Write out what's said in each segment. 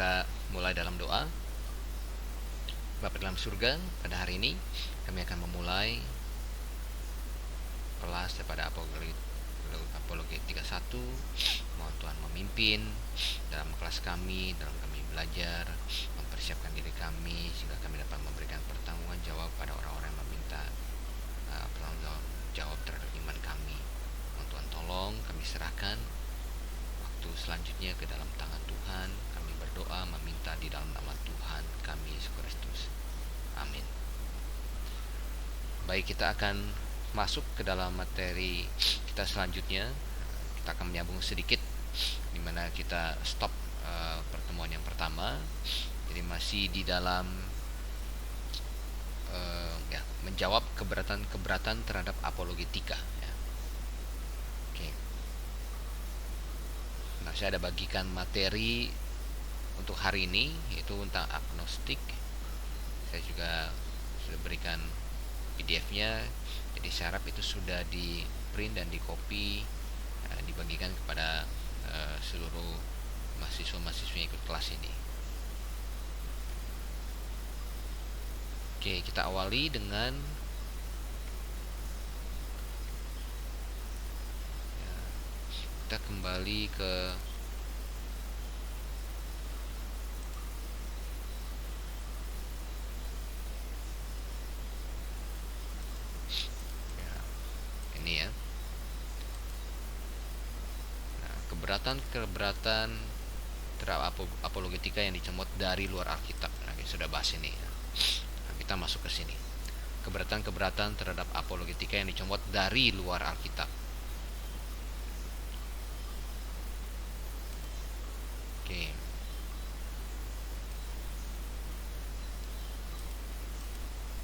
Kita mulai dalam doa. Bapa dalam surga, pada hari ini kami akan memulai kelas daripada Apologetika 1. Mohon Tuhan memimpin dalam kelas kami, dalam kami belajar, mempersiapkan diri kami sehingga kami dapat memberikan pertanggungan jawab pada orang-orang yang meminta pertanggung jawab terhadap iman kami. Mohon Tuhan tolong, kami serahkan waktu selanjutnya ke dalam tangan Tuhan. Kami berdoa meminta di dalam nama Tuhan kami Yesus Kristus. Amin. Baik, kita akan masuk ke dalam materi kita selanjutnya. Kita akan menyambung sedikit dimana kita stop pertemuan yang pertama. Jadi masih di dalam menjawab keberatan terhadap apologetika ya. Oke. Nah, saya ada bagikan materi untuk hari ini, yaitu tentang agnostik. Saya juga sudah berikan PDF-nya. Jadi saya harap itu sudah di print dan di copy, dibagikan kepada seluruh mahasiswa-mahasiswa yang ikut kelas ini. Oke, kita awali dengan kita kembali ke ini ya. Nah, keberatan terhadap apologetika yang dicemot dari luar Alkitab. Nah, kita sudah bahas ini ya. Nah, kita masuk ke sini. Keberatan terhadap apologetika yang dicomot dari luar Alkitab. Oke.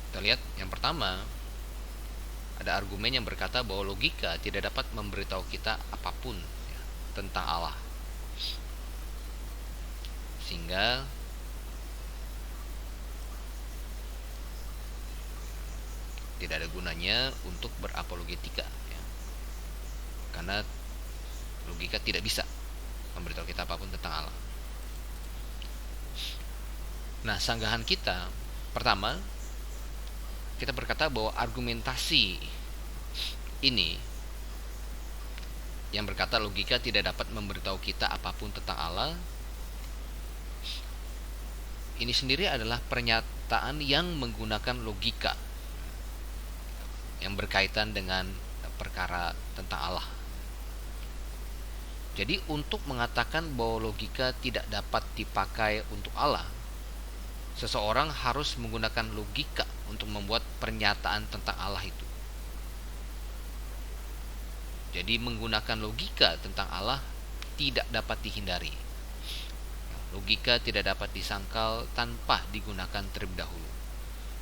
Kita lihat yang pertama, ada argumen yang berkata bahwa logika tidak dapat memberitahu kita apapun ya, tentang Allah, sehingga tidak ada gunanya untuk berapologetika ya. Karena logika tidak bisa memberitahu kita apapun tentang Allah. Nah, sanggahan kita pertama, kita berkata bahwa argumentasi ini yang berkata logika tidak dapat memberitahu kita apapun tentang Allah, ini sendiri adalah pernyataan yang menggunakan logika yang berkaitan dengan perkara tentang Allah. Jadi untuk mengatakan bahwa logika tidak dapat dipakai untuk Allah, seseorang harus menggunakan logika untuk membuat pernyataan tentang Allah itu. Jadi menggunakan logika tentang Allah tidak dapat dihindari. Logika tidak dapat disangkal tanpa digunakan terlebih dahulu.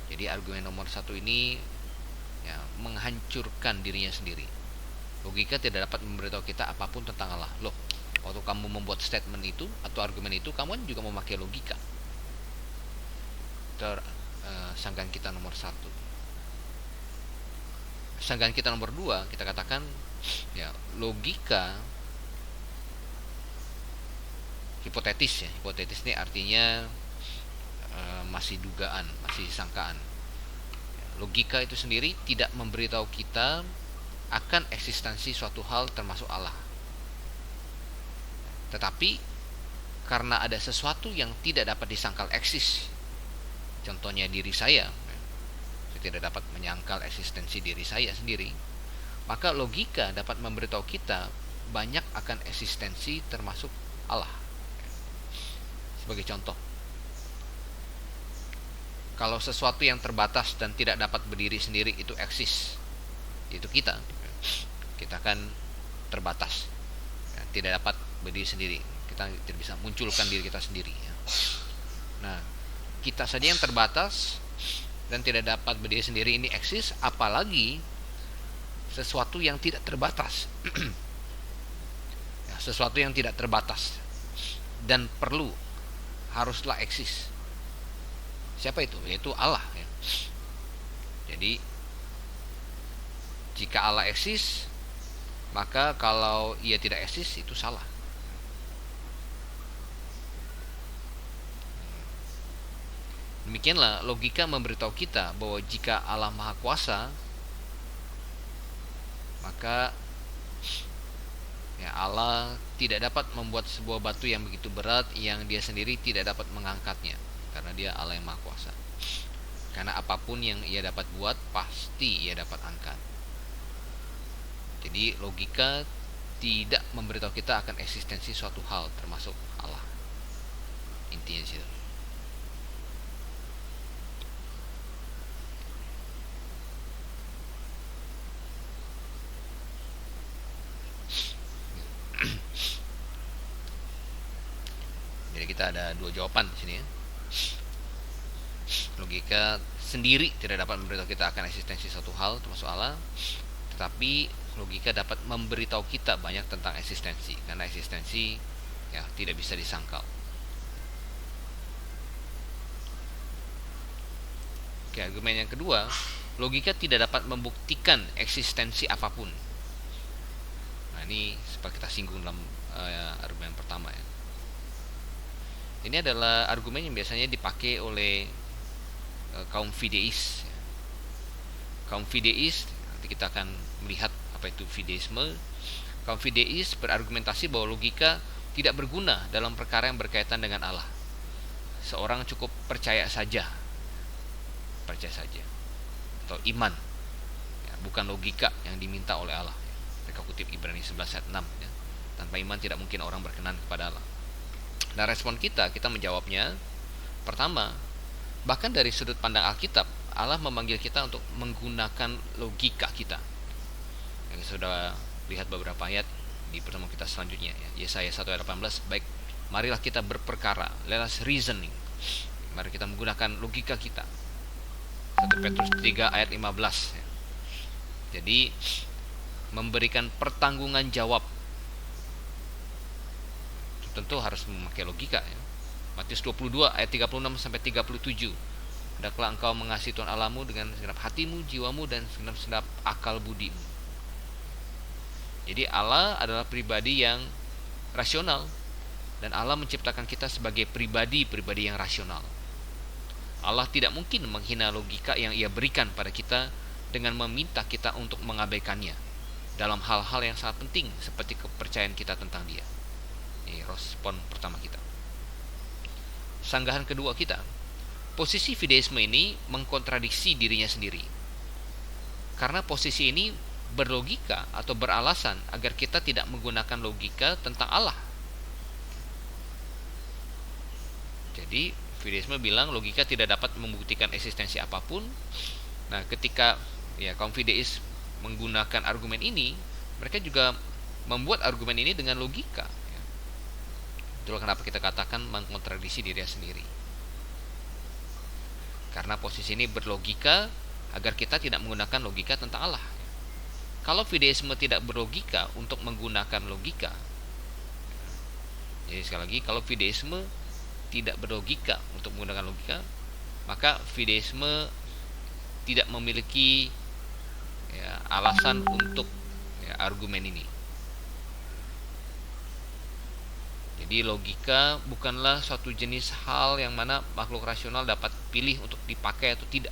Jadi argumen nomor 1 ini ya, menghancurkan dirinya sendiri. Logika tidak dapat memberitahu kita apapun tentang Allah. Loh, waktu kamu membuat statement itu atau argumen itu, kamu juga memakai logika. Sanggahan kita nomor 1. Sanggahan kita nomor 2, kita katakan ya, logika hipotetis ya. Hipotetis ini artinya masih dugaan, masih sangkaan. Logika itu sendiri tidak memberitahu kita akan eksistensi suatu hal termasuk Allah. Tetapi karena ada sesuatu yang tidak dapat disangkal eksis, contohnya diri saya tidak dapat menyangkal eksistensi diri saya sendiri, maka logika dapat memberitahu kita banyak akan eksistensi termasuk Allah. Sebagai contoh, kalau sesuatu yang terbatas dan tidak dapat berdiri sendiri itu eksis, itu kita kan terbatas ya, tidak dapat berdiri sendiri, kita tidak bisa munculkan diri kita sendiri ya. Nah, kita saja yang terbatas dan tidak dapat berdiri sendiri ini eksis, apalagi sesuatu yang tidak terbatas ya, sesuatu yang tidak terbatas dan haruslah eksis. Siapa itu? Yaitu Allah ya. Jadi jika Allah eksis, maka kalau ia tidak eksis itu salah. Demikianlah logika memberitahu kita bahwa jika Allah Maha Kuasa, maka ya Allah tidak dapat membuat sebuah batu yang begitu berat yang dia sendiri tidak dapat mengangkatnya, karena dia Allah yang Maha Kuasa. Karena apapun yang ia dapat buat pasti ia dapat angkat. Jadi logika tidak memberitahu kita akan eksistensi suatu hal, termasuk Allah. Intinya di situ. Jadi kita ada dua jawaban di sini ya. Logika sendiri tidak dapat memberitahu kita akan eksistensi suatu hal, termasuk Allah. Tetapi logika dapat memberitahu kita banyak tentang eksistensi, karena eksistensi ya tidak bisa disangkal. Oke, argumen yang kedua, logika tidak dapat membuktikan eksistensi apapun. Nah, ini seperti kita singgung dalam argumen pertama ya. Ini adalah argumen yang biasanya dipakai oleh kaum fideis. Kaum fideis, nanti kita akan melihat apa itu fideisme. Kaum fideis berargumentasi bahwa logika tidak berguna dalam perkara yang berkaitan dengan Allah. Seorang cukup percaya saja, atau iman ya, bukan logika yang diminta oleh Allah. Mereka kutip Ibrani 11 ayat 6 ya. Tanpa iman tidak mungkin orang berkenan kepada Allah. Nah, respon kita menjawabnya, pertama, bahkan dari sudut pandang Alkitab, Allah memanggil kita untuk menggunakan logika kita. Yang sudah lihat beberapa ayat di pertemuan kita selanjutnya ya. Yesaya 1 ayat 18, baik, marilah kita berperkara, let us reasoning. Mari kita menggunakan logika kita. 1 Petrus 3 ayat 15 ya. Jadi memberikan pertanggungan jawab tentu harus memakai logika ya. Matius 22 ayat 36 sampai 37. Hendaklah engkau mengasihi Tuhan Allahmu dengan segenap hatimu, jiwamu, dan segenap akal budimu. Jadi Allah adalah pribadi yang rasional, dan Allah menciptakan kita sebagai pribadi yang rasional. Allah tidak mungkin menghina logika yang Ia berikan pada kita dengan meminta kita untuk mengabaikannya dalam hal-hal yang sangat penting seperti kepercayaan kita tentang Dia. Ini respon pertama kita. Sanggahan kedua kita, posisi fideisme ini mengkontradiksi dirinya sendiri. Karena posisi ini berlogika atau beralasan agar kita tidak menggunakan logika tentang Allah. Jadi fideisme bilang logika tidak dapat membuktikan eksistensi apapun. Nah, ketika ya kaum fideis menggunakan argumen ini, mereka juga membuat argumen ini dengan logika. Itulah kenapa kita katakan mengkontradiksi diri sendiri. Karena posisi ini berlogika agar kita tidak menggunakan logika tentang Allah. Kalau fideisme tidak berlogika untuk menggunakan logika, jadi sekali lagi, kalau fideisme tidak berlogika untuk menggunakan logika, maka fideisme tidak memiliki ya, alasan untuk ya, argumen ini. Jadi logika bukanlah suatu jenis hal yang mana makhluk rasional dapat pilih untuk dipakai atau tidak.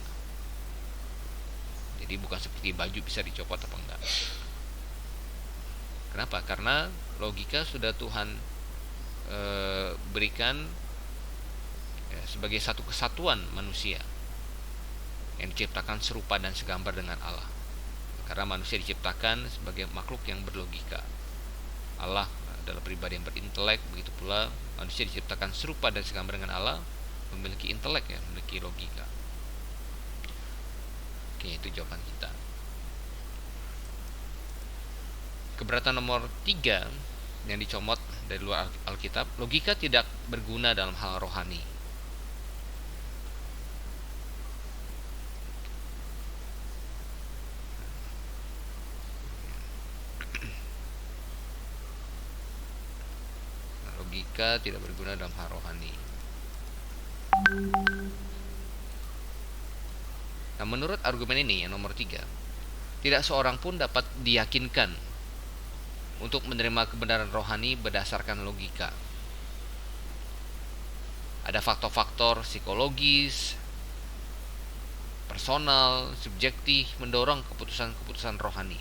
Jadi bukan seperti baju bisa dicopot apa enggak. Kenapa? Karena logika sudah Tuhan berikan ya, sebagai satu kesatuan manusia yang diciptakan serupa dan segambar dengan Allah. Karena manusia diciptakan sebagai makhluk yang berlogika. Allah adalah pribadi yang berintelek, begitu pula manusia diciptakan serupa dan segambar dengan Allah, memiliki intelek ya, memiliki logika. Oke, itu jawaban kita. Keberatan nomor 3 yang dicomot dari luar Alkitab, logika tidak berguna dalam hal rohani. Logika tidak berguna dalam hal rohani. Nah, menurut argumen ini yang nomor 3, tidak seorang pun dapat diyakinkan untuk menerima kebenaran rohani berdasarkan logika. Ada faktor-faktor psikologis, personal, subjektif, mendorong keputusan-keputusan rohani,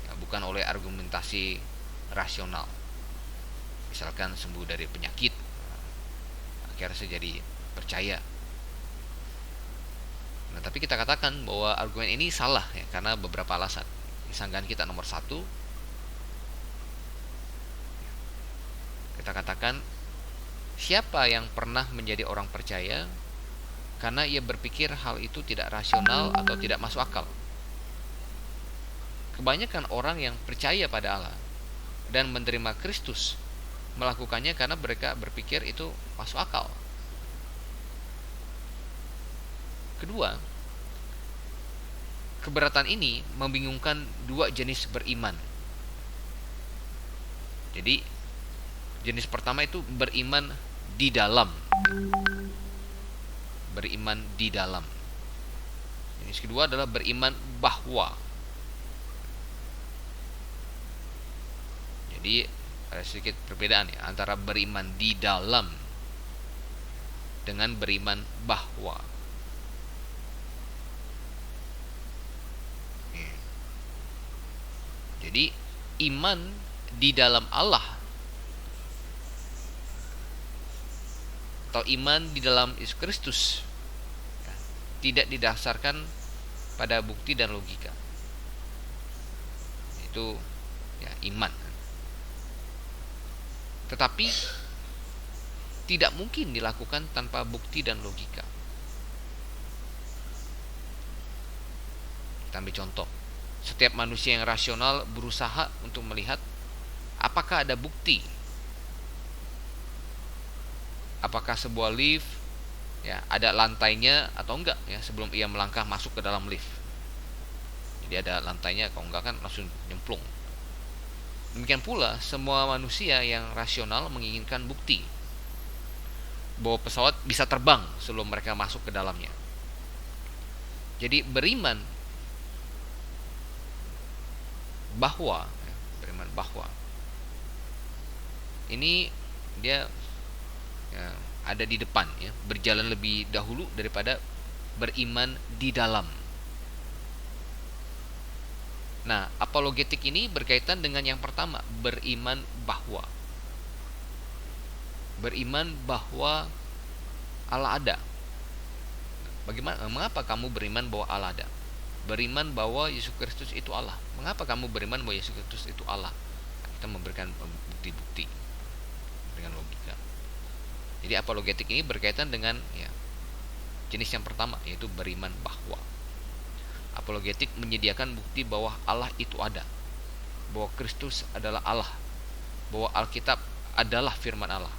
ya, bukan oleh argumentasi rasional. Misalkan sembuh dari penyakit, akhirnya saya jadi percaya. Nah, tapi kita katakan bahwa argumen ini salah ya, karena beberapa alasan. Sanggahan kita nomor satu, kita katakan siapa yang pernah menjadi orang percaya karena ia berpikir hal itu tidak rasional atau tidak masuk akal. Kebanyakan orang yang percaya pada Allah dan menerima Kristus melakukannya karena mereka berpikir itu masuk akal. Kedua, keberatan ini membingungkan dua jenis beriman. Jadi, jenis pertama itu beriman di dalam. Beriman di dalam. Jenis kedua adalah beriman bahwa. Jadi, ada sedikit perbedaan ya antara beriman di dalam dengan beriman bahwa. Jadi iman di dalam Allah atau iman di dalam Yesus Kristus ya, tidak didasarkan pada bukti dan logika. Itu ya iman. Tetapi tidak mungkin dilakukan tanpa bukti dan logika. Kita ambil contoh. Setiap manusia yang rasional berusaha untuk melihat apakah ada bukti, apakah sebuah lift ya ada lantainya atau enggak ya sebelum ia melangkah masuk ke dalam lift. Jadi ada lantainya, kalau enggak kan langsung nyemplung. Demikian pula semua manusia yang rasional menginginkan bukti bahwa pesawat bisa terbang sebelum mereka masuk ke dalamnya. Jadi beriman bahwa ini dia ya, ada di depan ya, berjalan lebih dahulu daripada beriman di dalam. Nah, apologetik ini berkaitan dengan yang pertama, beriman bahwa. Beriman bahwa Allah ada. Mengapa kamu beriman bahwa Allah ada? Beriman bahwa Yesus Kristus itu Allah. Mengapa kamu beriman bahwa Yesus Kristus itu Allah? Kita memberikan bukti-bukti dengan logika. Jadi apologetik ini berkaitan dengan ya, jenis yang pertama, yaitu beriman bahwa. Apologetik menyediakan bukti bahwa Allah itu ada, bahwa Kristus adalah Allah, bahwa Alkitab adalah firman Allah.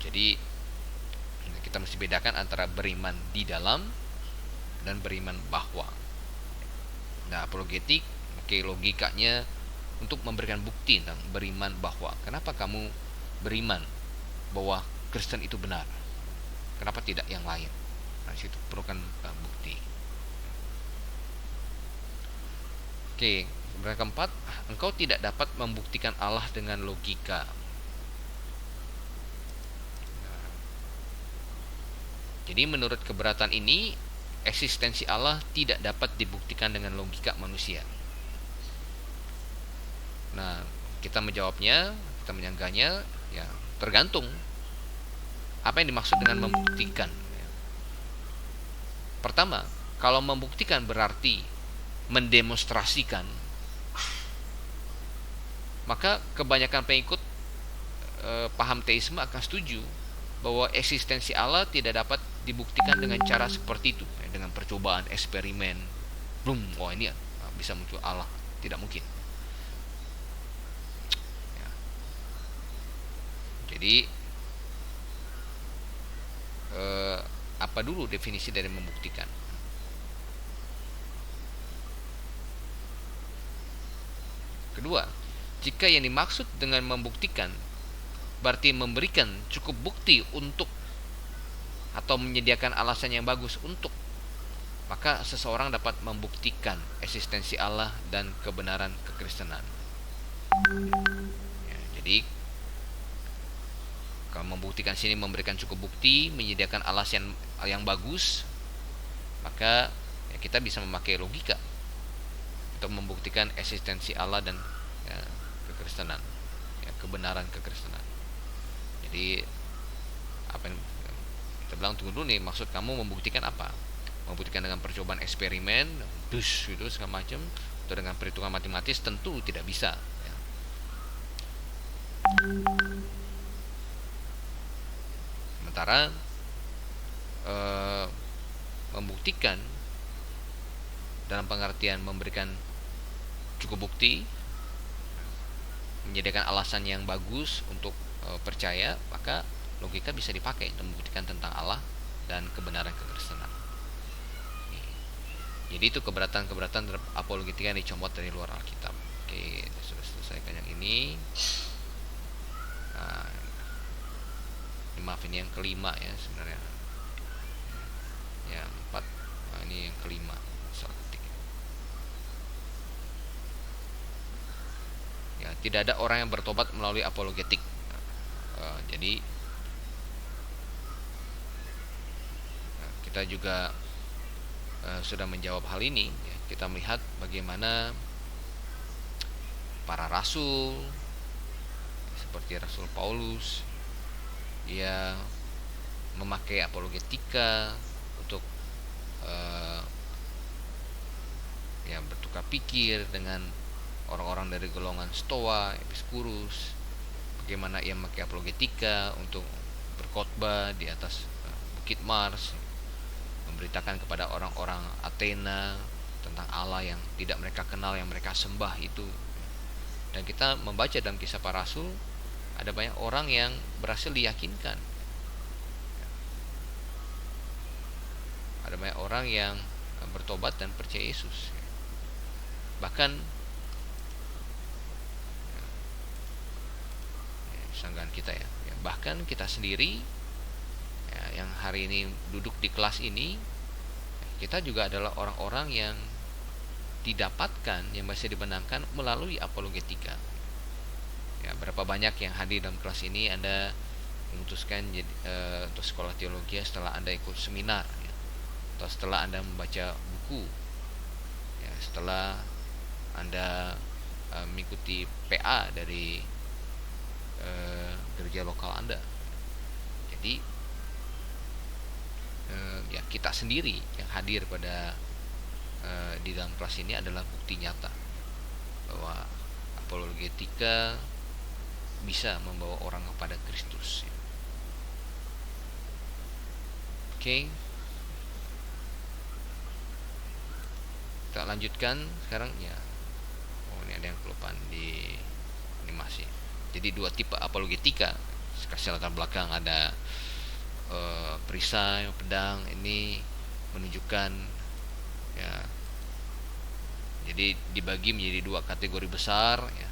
Jadi kita mesti bedakan antara beriman di dalam dan beriman bahwa. Nah, apologetik pakai logikanya untuk memberikan bukti tentang beriman bahwa. Kenapa kamu beriman bahwa Kristen itu benar? Kenapa tidak yang lain? Nah, situ perlukan bukti. Oke, yang keempat, engkau tidak dapat membuktikan Allah dengan logika. Jadi menurut keberatan ini, eksistensi Allah tidak dapat dibuktikan dengan logika manusia. Nah, kita menjawabnya, kita menyanggahnya, ya tergantung apa yang dimaksud dengan membuktikan. Pertama, kalau membuktikan berarti mendemonstrasikan, maka kebanyakan pengikut paham teisme akan setuju bahwa eksistensi Allah tidak dapat dibuktikan dengan cara seperti itu, dengan percobaan eksperimen. Oh ini bisa muncul Allah, tidak mungkin. Ya. Jadi apa dulu definisi dari membuktikan? Kedua, jika yang dimaksud dengan membuktikan berarti memberikan cukup bukti untuk atau menyediakan alasan yang bagus untuk, maka seseorang dapat membuktikan eksistensi Allah dan kebenaran kekristenan. Ya, jadi kalau membuktikan sini memberikan cukup bukti, menyediakan alasan yang bagus, maka ya, kita bisa memakai logika untuk membuktikan eksistensi Allah dan ya, kekristenan, ya, kebenaran kekristenan. Jadi apa yang kita bilang, tunggu dulu nih, maksud kamu membuktikan apa? Membuktikan dengan percobaan eksperimen, dus gitu segala macam, atau dengan perhitungan matematis? Tentu tidak bisa. Ya. Sementara membuktikan dalam pengertian memberikan cukup bukti, menyediakan alasan yang bagus untuk percaya, maka logika bisa dipakai untuk membuktikan tentang Allah dan kebenaran kekristenan. Jadi itu keberatan-keberatan terhadap apologetika yang dicomot dari luar Alkitab. Oke, sudah selesaikan yang ini. Nah, maaf, ini yang kelima ya sebenarnya. Ya, 4. Nah, ini yang kelima. Ya, tidak ada orang yang bertobat melalui apologetik. Jadi kita juga sudah menjawab hal ini. Ya, kita melihat bagaimana para rasul seperti Rasul Paulus, ia memakai apologetika untuk ya bertukar pikir dengan orang-orang dari golongan Stoa, Epicurus. Bagaimana ia memakai apologetika untuk berkhotbah di atas Bukit Mars, memberitakan kepada orang-orang Athena tentang Allah yang tidak mereka kenal, yang mereka sembah itu. Dan kita membaca dalam Kisah Para Rasul, ada banyak orang yang berhasil diyakinkan. Ada banyak orang yang bertobat dan percaya Yesus. Bahkan sanggahan kita ya, bahkan kita sendiri ya, yang hari ini duduk di kelas ini, kita juga adalah orang-orang yang didapatkan, yang masih dibenarkan melalui apologetika. Ya, berapa banyak yang hadir dalam kelas ini Anda memutuskan untuk sekolah teologi setelah Anda ikut seminar, ya, atau setelah Anda membaca buku, ya, setelah Anda mengikuti PA dari gereja lokal Anda. Jadi ya kita sendiri yang hadir pada di dalam kelas ini adalah bukti nyata bahwa apologetika bisa membawa orang kepada Kristus. Oke, kita lanjutkan sekarang ya. Oh, ini ada yang kelupaan di animasi. Jadi 2 tipe apologetika. Kasih latar belakang, ada perisai, pedang. Ini menunjukkan ya. Jadi dibagi menjadi 2 kategori besar ya.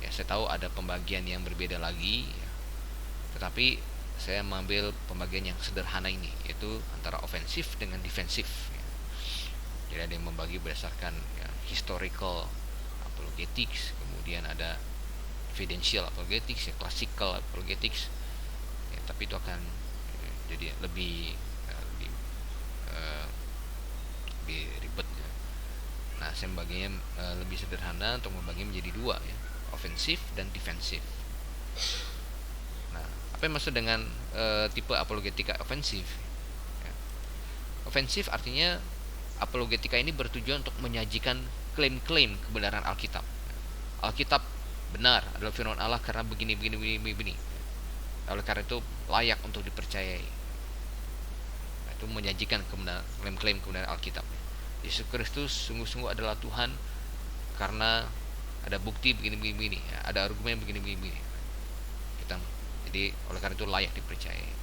Ya, saya tahu ada pembagian yang berbeda lagi ya. Tetapi saya mengambil pembagian yang sederhana ini, yaitu antara ofensif dengan defensif ya. Jadi ada yang membagi berdasarkan ya, historical apologetics, kemudian ada evidential apologetics, ya, classical apologetics, ya, tapi itu akan jadi lebih ribet ya. Nah, saya membaginya lebih sederhana untuk membagi menjadi 2 ya, ofensif dan defensif. Nah, apa yang maksud dengan tipe apologetika ofensif? Ya. Ofensif artinya apologetika ini bertujuan untuk menyajikan klaim-klaim kebenaran Alkitab. Alkitab benar, adalah firman Allah karena begini. Oleh karena itu layak untuk dipercayai. Nah, itu menyajikan klaim-klaim kebenaran Alkitab. Yesus Kristus sungguh-sungguh adalah Tuhan karena ada bukti begini, ada argumen begini. Jadi oleh karena itu layak dipercayai.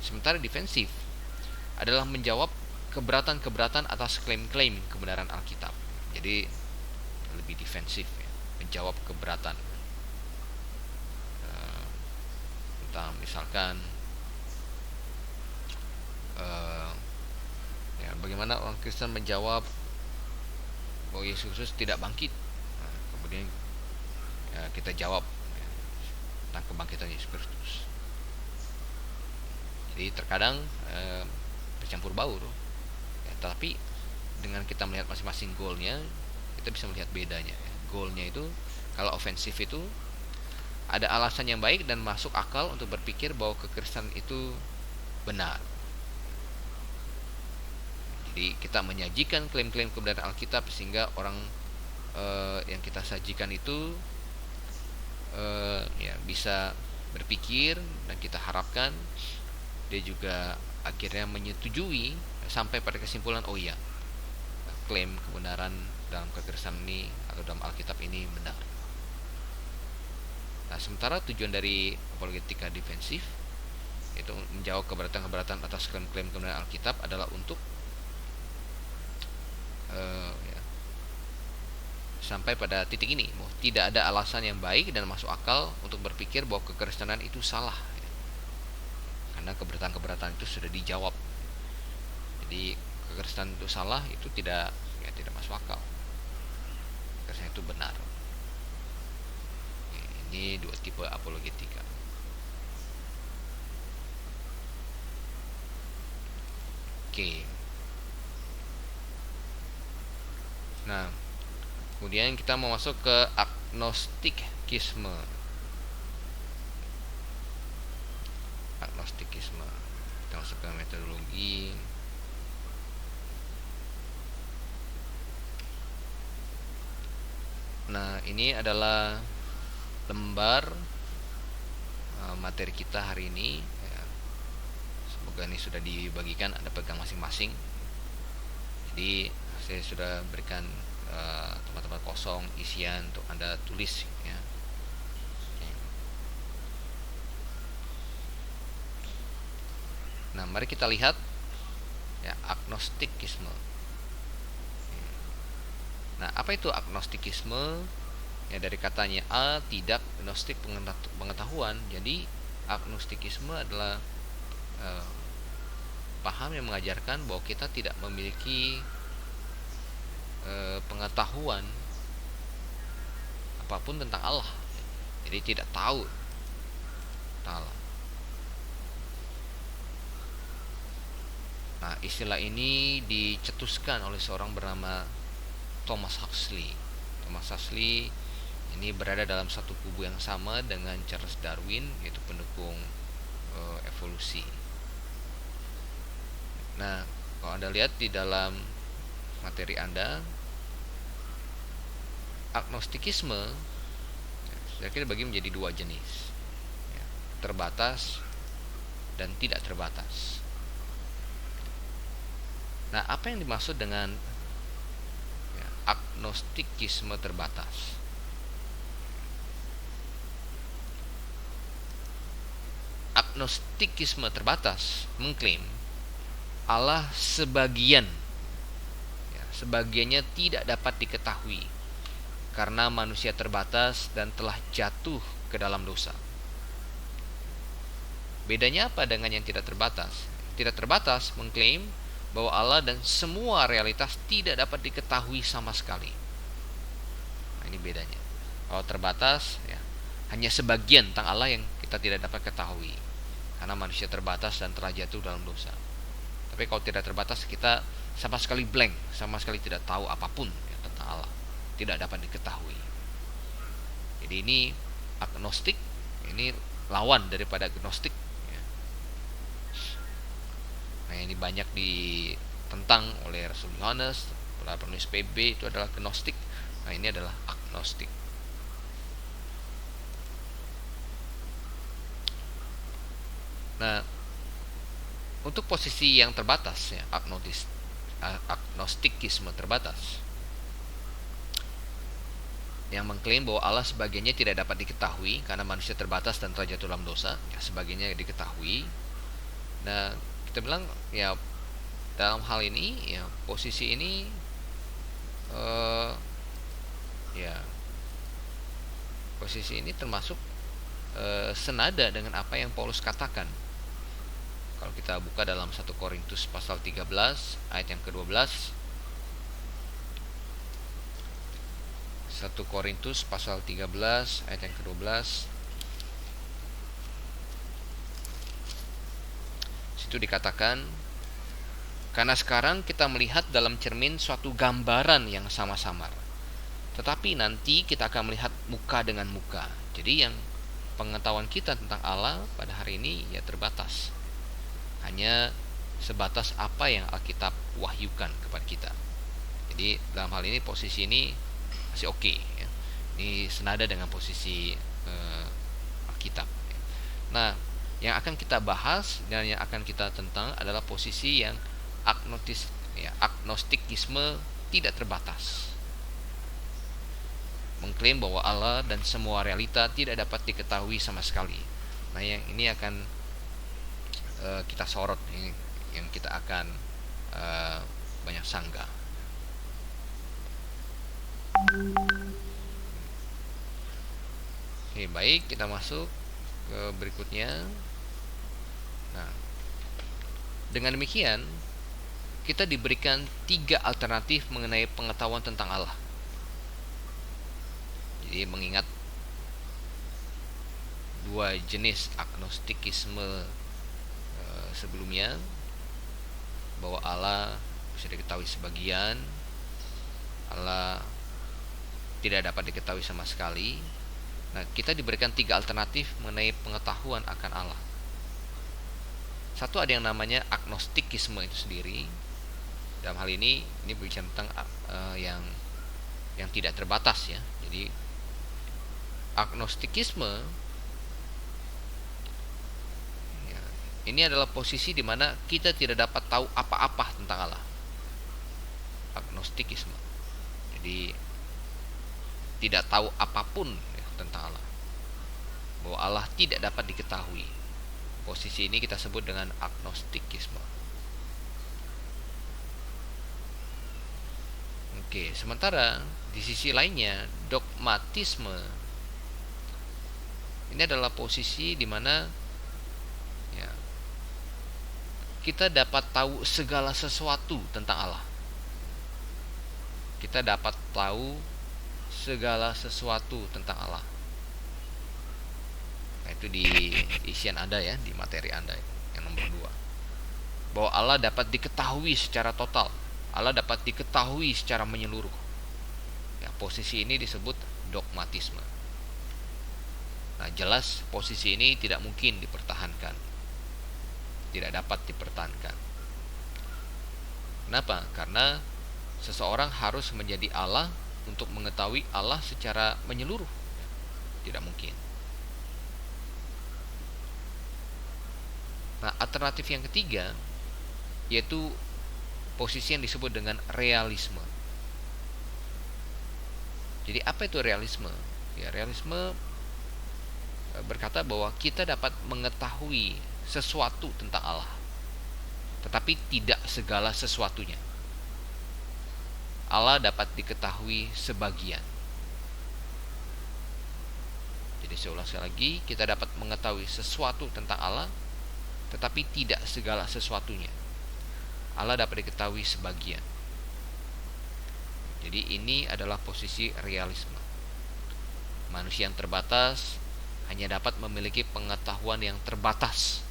Sementara defensif adalah menjawab keberatan-keberatan atas klaim-klaim kebenaran Alkitab. Jadi lebih defensif ya, menjawab keberatan tentang misalkan ya, bagaimana orang Kristen menjawab bahwa Yesus Kristus tidak bangkit. Nah, kemudian ya, kita jawab ya, tentang kebangkitan Yesus Kristus. Jadi terkadang bercampur baur ya, tapi dengan kita melihat masing-masing goalnya, kita bisa melihat bedanya ya. Goalnya itu kalau ofensif itu ada alasan yang baik dan masuk akal untuk berpikir bahwa kekristenan itu benar. Jadi kita menyajikan klaim-klaim kebenaran Alkitab sehingga orang yang kita sajikan itu ya bisa berpikir, dan kita harapkan dia juga akhirnya menyetujui sampai pada kesimpulan, oh iya, klaim kebenaran dalam kekristenan ini atau dalam Alkitab ini benar. Nah, sementara tujuan dari apologetika defensif itu menjawab keberatan-keberatan atas klaim kebenaran Alkitab adalah untuk ya, sampai pada titik ini, tidak ada alasan yang baik dan masuk akal untuk berpikir bahwa kekristenan itu salah ya. Karena keberatan-keberatan itu sudah dijawab. Jadi kekristenan itu salah itu tidak masuk akal. Kekristenan itu benar. Ini dua tipe apologetika. Oke. Nah, kemudian kita mau masuk ke agnostikisme. Agnostikisme. Kita masuk ke metodologi. Nah, ini adalah lembar materi kita hari ini ya. Semoga ini sudah dibagikan, Anda pegang masing-masing. Jadi saya sudah berikan tempat-tempat kosong isian untuk Anda tulis ya. Nah, mari kita lihat ya, agnostikisme. Nah, apa itu agnostikisme? Ya, dari katanya tidak, gnostik pengetahuan. Jadi agnostikisme adalah paham yang mengajarkan bahwa kita tidak memiliki pengetahuan apapun tentang Allah. Jadi tidak tahu tentang Allah. Nah, istilah ini dicetuskan oleh seorang bernama Thomas Huxley. Thomas Huxley ini berada dalam satu kubu yang sama dengan Charles Darwin, yaitu pendukung evolusi. Nah, kalau Anda lihat di dalam materi Anda, agnostikisme saya kira bagi menjadi dua jenis ya, terbatas dan tidak terbatas. Nah, apa yang dimaksud dengan ya, agnostikisme terbatas? Agnostikisme terbatas mengklaim Allah sebagiannya tidak dapat diketahui karena manusia terbatas dan telah jatuh ke dalam dosa. Bedanya apa dengan yang tidak terbatas? Tidak terbatas mengklaim bahwa Allah dan semua realitas tidak dapat diketahui sama sekali. Nah, ini bedanya. Kalau terbatas ya, hanya sebagian tentang Allah yang kita tidak dapat ketahui karena manusia terbatas dan telah jatuh dalam dosa. Tapi kalau tidak terbatas, kita sama sekali blank, sama sekali tidak tahu apapun ya, tentang Allah, tidak dapat diketahui. Jadi ini agnostik, ini lawan daripada agnostik ya. Nah, ini banyak ditentang oleh Rasul Yohanes, para penulis PB itu adalah gnostik. Nah, ini adalah agnostik. Nah, untuk posisi yang terbatas ya, agnostikisme terbatas, yang mengklaim bahwa Allah sebagiannya tidak dapat diketahui karena manusia terbatas dan telah jatuh dalam dosa, ya, sebagiannya diketahui. Nah, kita bilang ya dalam hal ini ya posisi ini ya posisi ini termasuk senada dengan apa yang Paulus katakan. Kalau kita buka dalam 1 Korintus pasal 13 ayat yang ke-12, 1 Korintus pasal 13 ayat yang ke-12, Situ dikatakan, karena sekarang kita melihat dalam cermin suatu gambaran yang sama samar, tetapi nanti kita akan melihat muka dengan muka. Jadi yang pengetahuan kita tentang Allah pada hari ini ya terbatas, hanya sebatas apa yang Alkitab wahyukan kepada kita. Jadi dalam hal ini posisi ini masih oke, ya. Ini senada dengan posisi Alkitab. Nah, yang akan kita bahas dan yang akan kita tentang adalah posisi yang agnostikisme tidak terbatas, mengklaim bahwa Allah dan semua realita tidak dapat diketahui sama sekali. Nah, yang ini akan kita sorot, yang kita akan banyak sanggah. Oke, baik, kita masuk ke berikutnya. Nah, dengan demikian kita diberikan 3 alternatif mengenai pengetahuan tentang Allah. Jadi mengingat 2 jenis agnostikisme sebelumnya, bahwa Allah bisa diketahui sebagian, Allah tidak dapat diketahui sama sekali. Nah, kita diberikan 3 alternatif mengenai pengetahuan akan Allah. Satu, ada yang namanya agnostikisme itu sendiri. Dalam hal ini berbicara tentang yang tidak terbatas, ya. Jadi agnostikisme ya, ini adalah posisi di mana kita tidak dapat tahu apa-apa tentang Allah. Agnostikisme. Jadi tidak tahu apapun, ya, tentang Allah. Bahwa Allah tidak dapat diketahui. Posisi ini kita sebut dengan agnostikisme. Oke, sementara di sisi lainnya, dogmatisme ini adalah posisi di mana ya, kita dapat tahu segala sesuatu tentang Allah. Kita dapat tahu segala sesuatu tentang Allah. Nah, itu di isian Anda, ya, di materi Anda yang nomor 2. Bahwa Allah dapat diketahui secara total. Allah dapat diketahui secara menyeluruh. Ya, posisi ini disebut dogmatisme. Nah, jelas posisi ini tidak mungkin dipertahankan. Tidak dapat dipertahankan. Kenapa? Karena seseorang harus menjadi Allah untuk mengetahui Allah secara menyeluruh. Tidak mungkin. Nah, alternatif yang ketiga yaitu posisi yang disebut dengan realisme. Jadi apa itu realisme? Ya, realisme berkata bahwa kita dapat mengetahui sesuatu tentang Allah, tetapi tidak segala sesuatunya. Allah dapat diketahui sebagian. Jadi saya ulang sekali lagi, kita dapat mengetahui sesuatu tentang Allah, tetapi tidak segala sesuatunya. Allah dapat diketahui sebagian. Jadi ini adalah posisi realisme. Manusia yang terbatas hanya dapat memiliki pengetahuan yang terbatas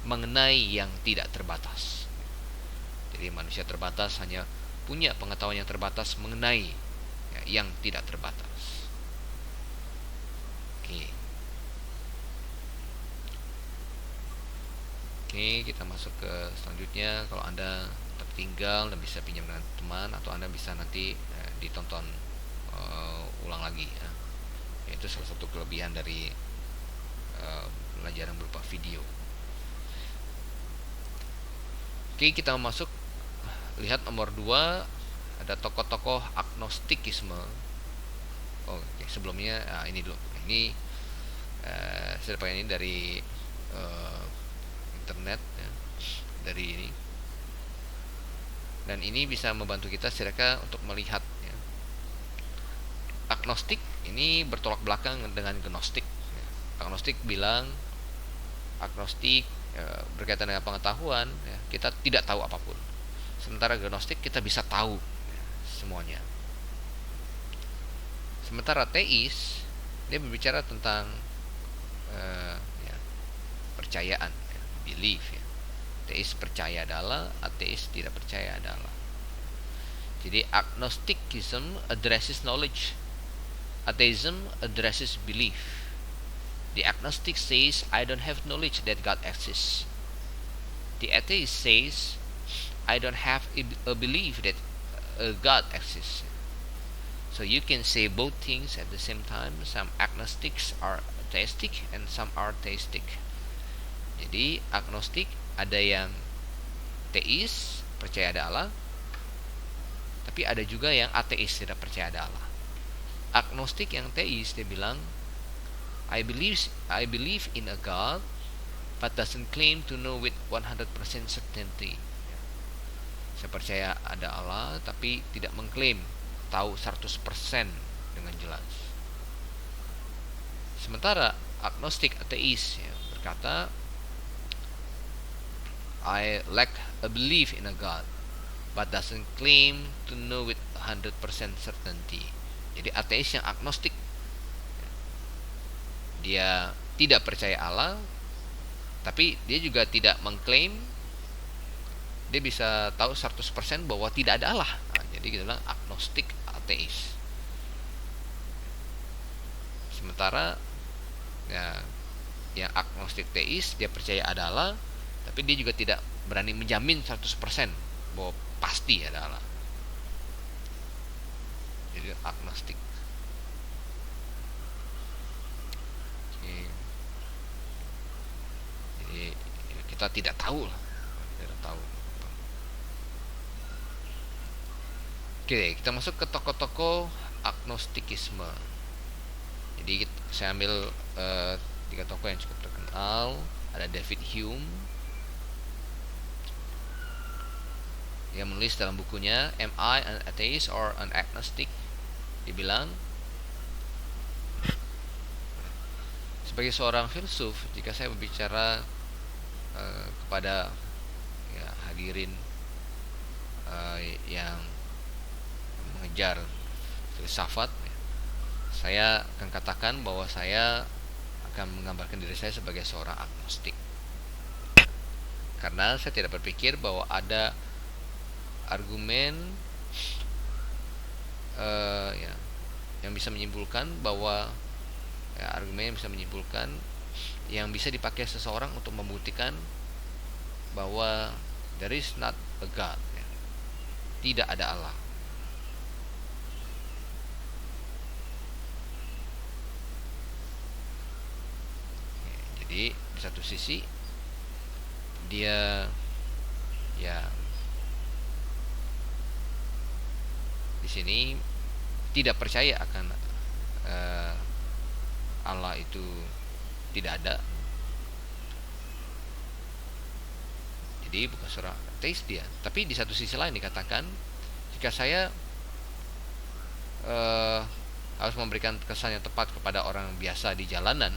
mengenai yang tidak terbatas. Jadi manusia terbatas hanya punya pengetahuan yang terbatas mengenai yang tidak terbatas. Oke, kita masuk ke selanjutnya. Kalau Anda tertinggal dan bisa pinjam dengan teman, atau Anda bisa nanti ditonton ulang lagi, ya. Itu salah satu kelebihan dari pelajaran berupa video. Oke, kita masuk. Lihat nomor 2, ada tokoh-tokoh agnostikisme. Oke, sebelumnya ini dulu. Ini saya dapat ini dari internet, ya, dari ini. Dan ini bisa membantu kita sedekah untuk melihat, ya. Agnostik ini bertolak belakang dengan gnostik, ya. Agnostik bilang berkaitan dengan pengetahuan, ya, kita tidak tahu apapun. Sementara gnostik kita bisa tahu, ya, semuanya. Sementara teis dia berbicara tentang ya, percayaan, ya, belief, ya. Teis percaya ada Allah, ateis tidak percaya ada Allah. Jadi agnosticism addresses knowledge, atheism addresses belief. The agnostic says, I don't have knowledge that God exists. The atheist says, I don't have a belief that God exists. So you can say both things at the same time. Some agnostics are theistic and some are theistic. Jadi agnostik ada yang teis, percaya ada Allah, tapi ada juga yang ateis, tidak percaya ada Allah. Agnostik yang teis, dia bilang, I believe in a God, but doesn't claim to know with 100% certainty. Saya percaya ada Allah, tapi tidak mengklaim tahu 100% dengan jelas. Sementara agnostik ateis berkata, I lack a belief in a God, but doesn't claim to know with 100% certainty. Jadi ateis yang agnostik, dia tidak percaya Allah, tapi dia juga tidak mengklaim dia bisa tahu 100% bahwa tidak ada Allah. Jadi kita bilang agnostik ateis. Sementara yang agnostik teis, dia percaya ada Allah, tapi dia juga tidak berani menjamin 100% bahwa pasti ada Allah. Jadi agnostik. Jadi kita tidak tahu lah, tidak tahu. Oke, kita masuk ke tokoh-tokoh agnostikisme. Jadi saya ambil 3 tokoh yang cukup terkenal. Ada David Hume yang menulis dalam bukunya Am I an Atheist or an Agnostic? Dia bilang, sebagai seorang filsuf, jika saya berbicara kepada hadirin yang mengejar filsafat, saya akan katakan bahwa saya akan menggambarkan diri saya sebagai seorang agnostik, karena saya tidak berpikir bahwa ada argumen yang bisa menyimpulkan bahwa argumen yang bisa menyimpulkan yang bisa dipakai seseorang untuk membuktikan bahwa there is not a God, tidak ada Allah. Jadi di satu sisi dia di sini tidak percaya akan Allah itu tidak ada. Jadi bukan seorang ateis dia. Tapi di satu sisi lain dikatakan, jika saya harus memberikan kesan yang tepat kepada orang biasa di jalanan,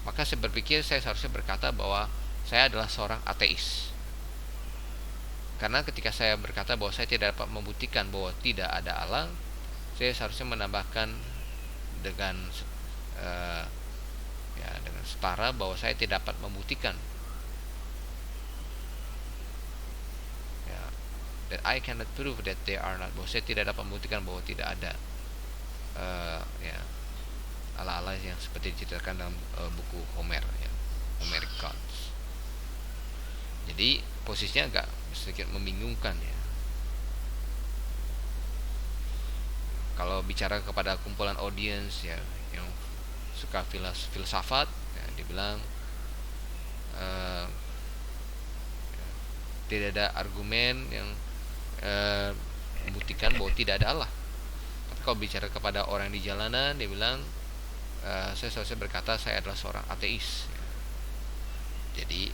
maka saya berpikir saya seharusnya berkata bahwa saya adalah seorang ateis. Karena ketika saya berkata bahwa saya tidak dapat membuktikan bahwa tidak ada Allah, saya seharusnya menambahkan dengan dengan setara bahwa saya tidak dapat membuktikan that I cannot prove that they are not, bahwa saya tidak dapat membuktikan bahwa tidak ada Allah-Allah yang seperti diceritakan dalam buku Homer, Homeric gods. Jadi posisinya agak sedikit membingungkan ya. Kalau bicara kepada kumpulan audiens yang suka filsafat, dibilang tidak ada argumen yang membuktikan bahwa tidak ada Allah. Tapi kalau bicara kepada orang di jalanan, dia bilang saya seharusnya berkata saya adalah seorang ateis. Jadi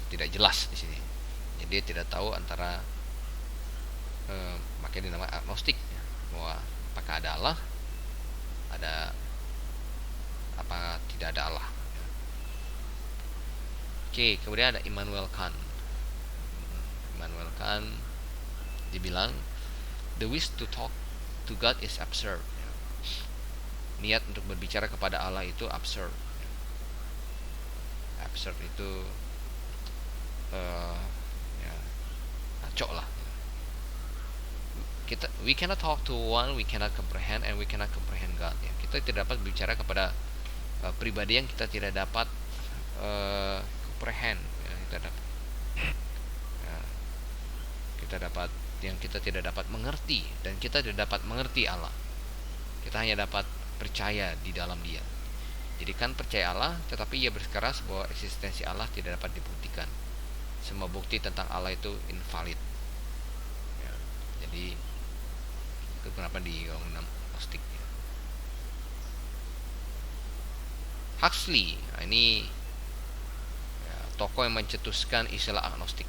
tidak jelas di sini. Jadi dia tidak tahu antara makanya dinamakan agnostik, bahwa apakah ada Allah, ada apa tidak ada Allah. Oke, kemudian ada Immanuel Kant. Immanuel Kant dibilang the wish to talk to God is absurd. Niat untuk berbicara kepada Allah itu absurd. Absurd itu ya, ngaco lah. We cannot talk to one we cannot comprehend, and we cannot comprehend God. Ya, kita tidak dapat bicara kepada pribadi yang kita tidak dapat comprehend. Ya, kita dapat yang kita tidak dapat mengerti, dan kita tidak dapat mengerti Allah. Kita hanya dapat percaya di dalam Dia. Jadi kan percaya Allah, tetapi ia bersikeras bahwa eksistensi Allah tidak dapat dibuktikan. Semua bukti tentang Allah itu invalid. Ya, jadi itu kenapa digolongkan agnostik. Ya. Huxley, ini ya, tokoh yang mencetuskan istilah agnostik.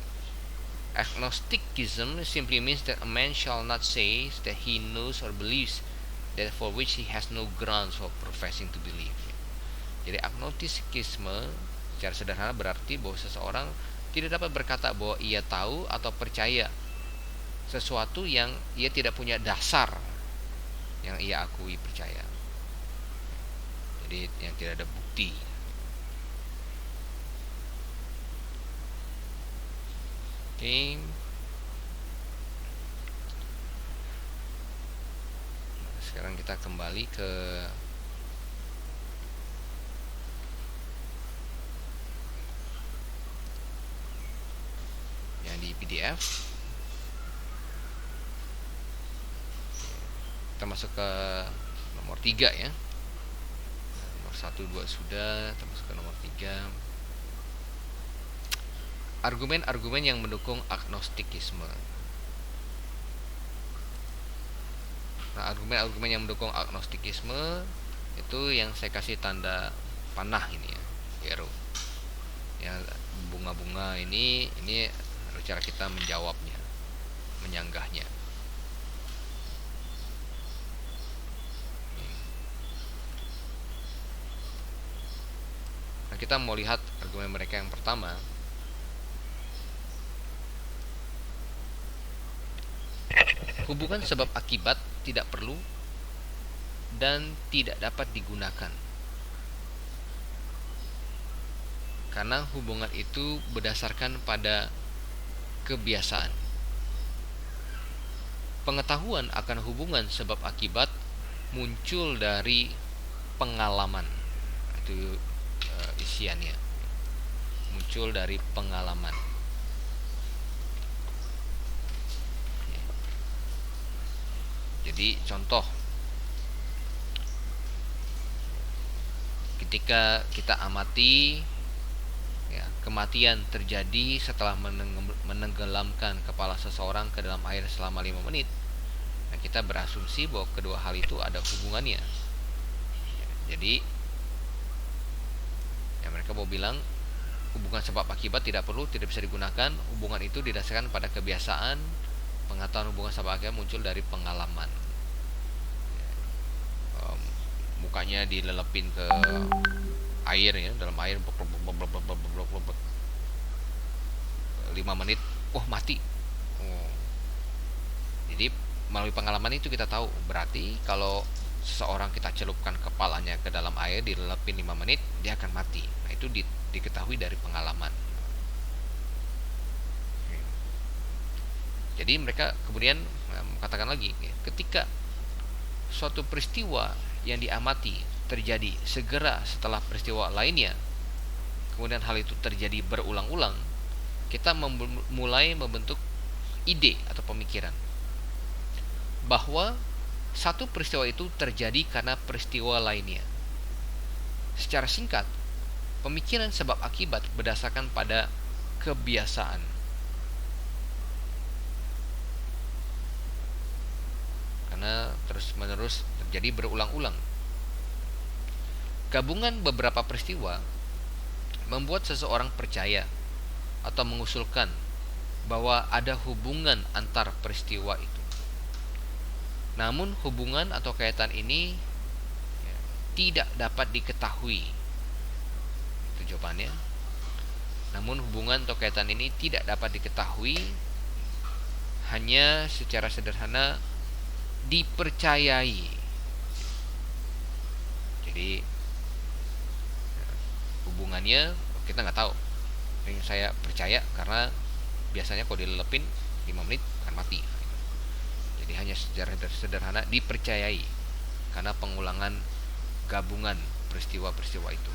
Agnosticism simply means that a man shall not say that he knows or believes that for which he has no grounds for professing to believe. Jadi agnostisisme secara sederhana berarti bahwa seseorang tidak dapat berkata bahwa ia tahu atau percaya sesuatu yang ia tidak punya dasar yang ia akui percaya. Jadi yang tidak ada bukti. Oke. Sekarang kita kembali ke yang di PDF. Kita masuk ke nomor 3 ya. Nomor 1, 2 sudah, kita masuk ke nomor 3. Argumen-argumen yang mendukung agnostikisme. Nah, argumen-argumen yang mendukung agnostikisme itu yang saya kasih tanda panah ini ya, arrow. Yang bunga-bunga ini harus cara kita menjawabnya, menyanggahnya. Nah, kita mau lihat argumen mereka yang pertama. Hubungan sebab akibat tidak perlu dan tidak dapat digunakan, karena hubungan itu berdasarkan pada kebiasaan. Pengetahuan akan hubungan sebab akibat muncul dari pengalaman. Itu isiannya. Muncul dari pengalaman. Jadi contoh, ketika kita amati ya, kematian terjadi setelah menenggelamkan kepala seseorang ke dalam air selama 5 menit, nah kita berasumsi bahwa kedua hal itu ada hubungannya. Jadi ya, mereka mau bilang hubungan sebab akibat tidak perlu, tidak bisa digunakan. Hubungan itu didasarkan pada kebiasaan. Pengetahuan hubungan sebab akibat muncul dari pengalaman. Mukanya dilelepin ke air ya, dalam air 5 menit, mati. Jadi melalui pengalaman itu kita tahu, berarti kalau seseorang kita celupkan kepalanya ke dalam air, dilelepin 5 menit, dia akan mati. Nah, itu diketahui dari pengalaman. Jadi mereka kemudian mengatakan lagi, ketika suatu peristiwa yang diamati terjadi segera setelah peristiwa lainnya, kemudian hal itu terjadi berulang-ulang, kita mulai membentuk ide atau pemikiran bahwa satu peristiwa itu terjadi karena peristiwa lainnya. Secara singkat, pemikiran sebab akibat berdasarkan pada kebiasaan. Karena terus-menerus terjadi berulang-ulang. Gabungan beberapa peristiwa membuat seseorang percaya atau mengusulkan bahwa ada hubungan antar peristiwa itu. Namun hubungan atau kaitan ini tidak dapat diketahui. Itu jawabannya. Namun hubungan atau kaitan ini tidak dapat diketahui, hanya secara sederhana dipercayai. Jadi hubungannya kita nggak tahu. Yang saya percaya karena biasanya kalau dilelepin 5 menit akan mati. Jadi hanya secara sederhana dipercayai karena pengulangan gabungan peristiwa-peristiwa itu.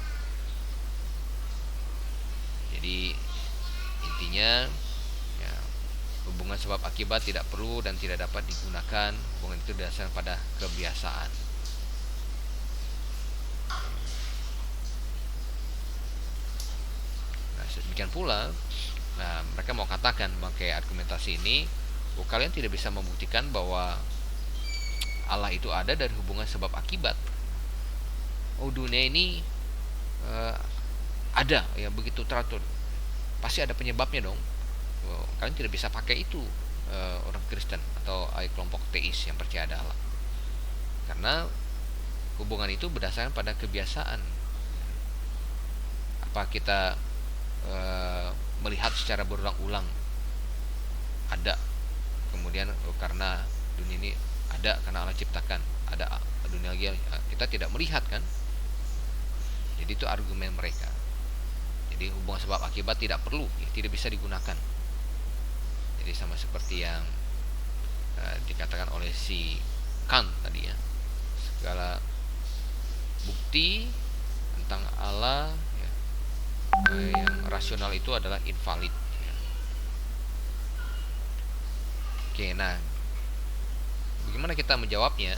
Jadi intinya ya, hubungan sebab akibat tidak perlu dan tidak dapat digunakan. Hubungan itu dasar pada kebiasaan. Nah, demikian pula, mereka mau katakan pakai argumentasi ini, kalian tidak bisa membuktikan bahwa Allah itu ada dari hubungan sebab akibat. Dunia ini ada ya begitu teratur, pasti ada penyebabnya dong. Kalian tidak bisa pakai itu orang Kristen atau kelompok teis yang percaya ada Allah, karena hubungan itu berdasarkan pada kebiasaan. Apa kita melihat secara berulang-ulang ada, kemudian karena dunia ini ada karena Allah ciptakan, ada dunia lagi kita tidak melihat kan? Jadi itu argumen mereka. Jadi hubungan sebab akibat tidak perlu, tidak bisa digunakan. Jadi sama seperti yang dikatakan oleh si Kant tadi ya, segala bukti tentang Allah ya, yang rasional itu adalah invalid ya. Oke, nah bagaimana kita menjawabnya?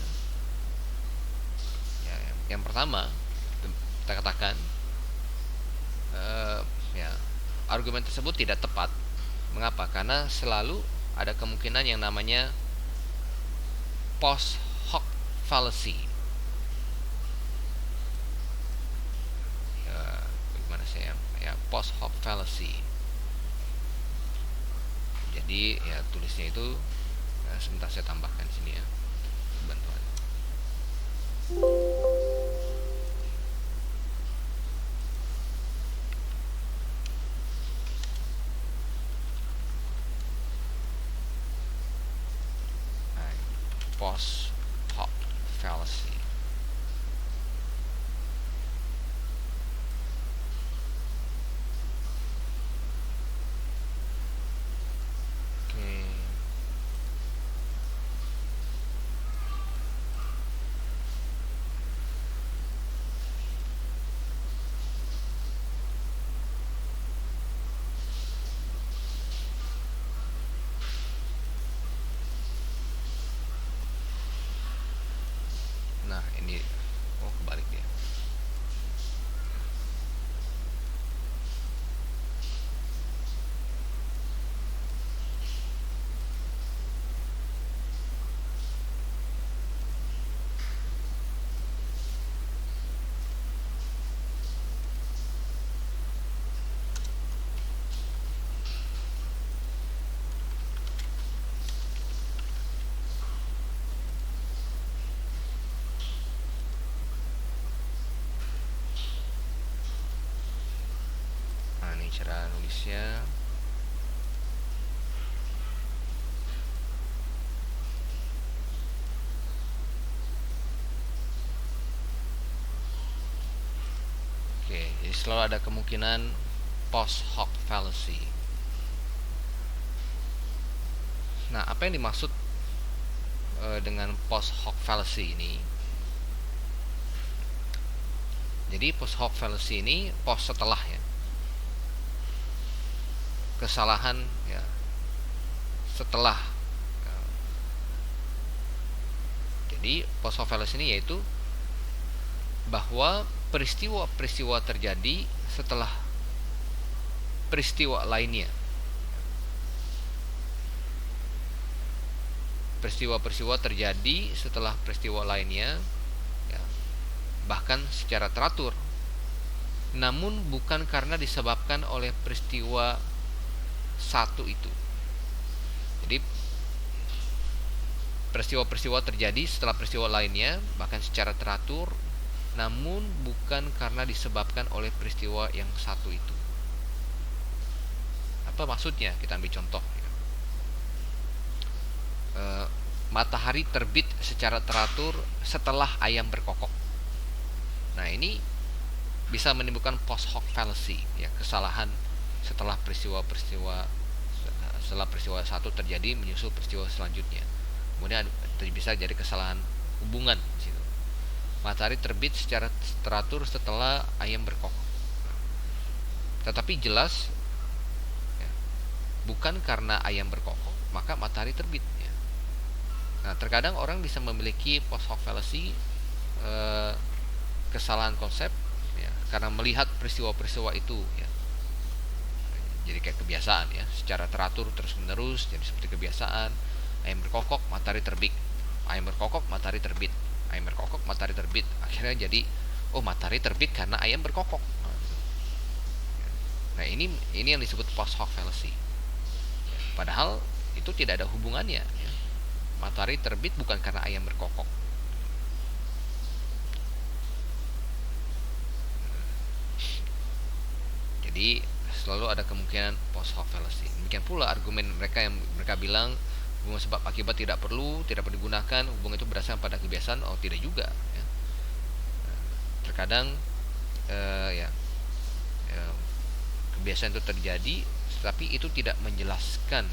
Ya, yang pertama kita katakan ya, argumen tersebut tidak tepat. Mengapa? Karena selalu ada kemungkinan yang namanya post hoc fallacy. Bagaimana saya ya, post hoc fallacy. Jadi ya tulisnya itu sebentar saya tambahkan sini ya, bantuan. Post hoc fallacy. Nah ini kebalik dia. Ini cara nulisnya. Oke, jadi selalu ada kemungkinan post hoc fallacy. Nah, apa yang dimaksud dengan post hoc fallacy ini? Jadi post hoc fallacy ini post setelah ya, kesalahan ya, setelah ya. Jadi post hoc fallacy ini yaitu bahwa peristiwa-peristiwa terjadi setelah peristiwa lainnya. Peristiwa-peristiwa terjadi setelah peristiwa lainnya ya, bahkan secara teratur, namun bukan karena disebabkan oleh peristiwa satu itu. Jadi peristiwa-peristiwa terjadi setelah peristiwa lainnya bahkan secara teratur, namun bukan karena disebabkan oleh peristiwa yang satu itu. Apa maksudnya? Kita ambil contoh ya. Matahari terbit secara teratur setelah ayam berkokok. Nah ini bisa menimbulkan post hoc fallacy, ya, kesalahan setelah peristiwa satu terjadi menyusul peristiwa selanjutnya. Kemudian bisa jadi kesalahan hubungan di situ. Matahari terbit secara teratur setelah ayam berkokok. Tetapi jelas, ya, bukan karena ayam berkokok maka matahari terbit, ya. Nah, terkadang orang bisa memiliki post hoc fallacy, kesalahan konsep, ya, karena melihat peristiwa-peristiwa itu, ya, jadi kayak kebiasaan, ya, secara teratur terus menerus, jadi seperti kebiasaan. Ayam berkokok matahari terbit, ayam berkokok matahari terbit, ayam berkokok matahari terbit, akhirnya jadi matahari terbit karena ayam berkokok. Nah, ini yang disebut post hoc fallacy, ya, padahal itu tidak ada hubungannya, ya. Matahari terbit bukan karena ayam berkokok. Jadi selalu ada kemungkinan post hoc fallacy. Demikian pula argumen mereka yang mereka bilang hubungan sebab akibat tidak digunakan, hubungan itu berdasarkan pada kebiasaan. Tidak juga, ya. Terkadang ya, kebiasaan itu terjadi, tapi itu tidak menjelaskan,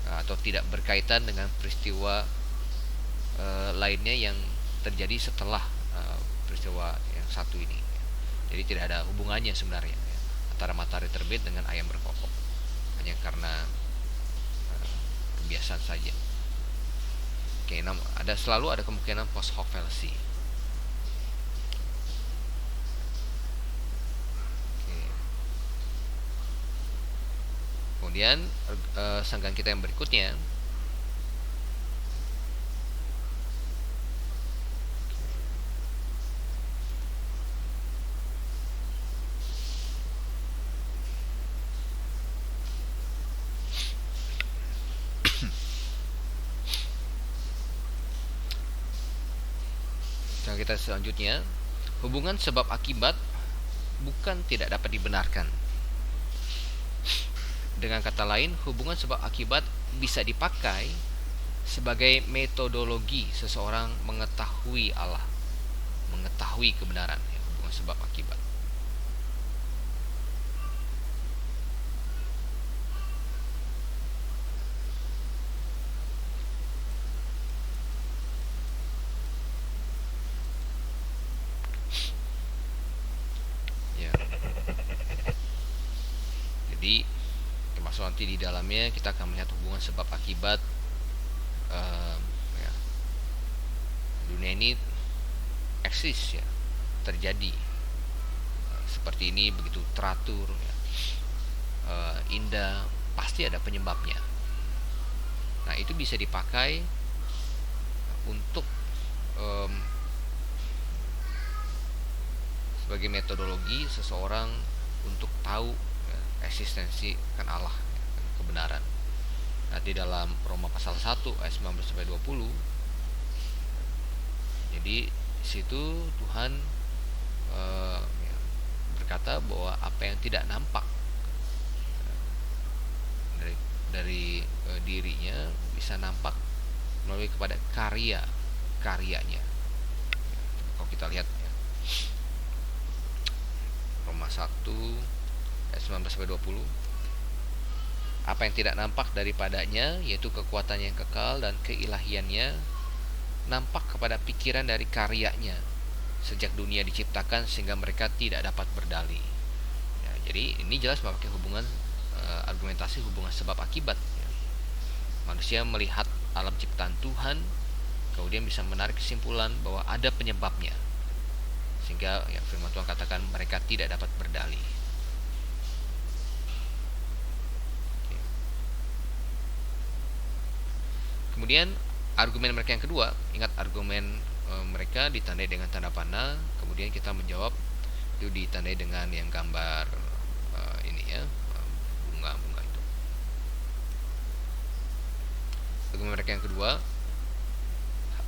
atau tidak berkaitan dengan peristiwa lainnya yang terjadi setelah peristiwa yang satu ini. Jadi tidak ada hubungannya sebenarnya, ya, antara matahari terbit dengan ayam berkokok, hanya karena kebiasaan saja. Oke, selalu ada kemungkinan post hoc fallacy. Kemudian sanggahan kita yang berikutnya, hubungan sebab akibat bukan tidak dapat dibenarkan. Dengan kata lain, hubungan sebab akibat bisa dipakai sebagai metodologi seseorang mengetahui Allah, mengetahui kebenaran, ya, hubungan sebab akibat. Ya. Jadi termasuk nanti di dalamnya kita akan melihat hubungan sebab akibat. Ya, dunia ini eksis, ya, terjadi seperti ini, begitu teratur, ya, indah, pasti ada penyebabnya. Nah, itu bisa dipakai untuk sebagai metodologi seseorang untuk tahu, ya, eksistensi kan Allah, ya, kebenaran. Nah, di dalam Roma pasal 1 ayat 19-20, jadi situ Tuhan ya, berkata bahwa apa yang tidak nampak dari dirinya bisa nampak melalui kepada karyanya. Kalau kita lihat, ya, Roma 1 ayat 19-20, apa yang tidak nampak daripadanya, yaitu kekuatannya yang kekal dan keilahiannya, nampak kepada pikiran dari karyanya sejak dunia diciptakan sehingga mereka tidak dapat berdalih. Ya, jadi ini jelas memakai hubungan argumentasi hubungan sebab akibat, ya. Manusia melihat alam ciptaan Tuhan, kemudian bisa menarik kesimpulan bahwa ada penyebabnya, sehingga, ya, firman Tuhan katakan mereka tidak dapat berdalih. Kemudian argumen mereka yang kedua, ingat argumen mereka ditandai dengan tanda panah, kemudian kita menjawab itu ditandai dengan yang gambar ini, ya, bunga itu. Argumen mereka yang kedua,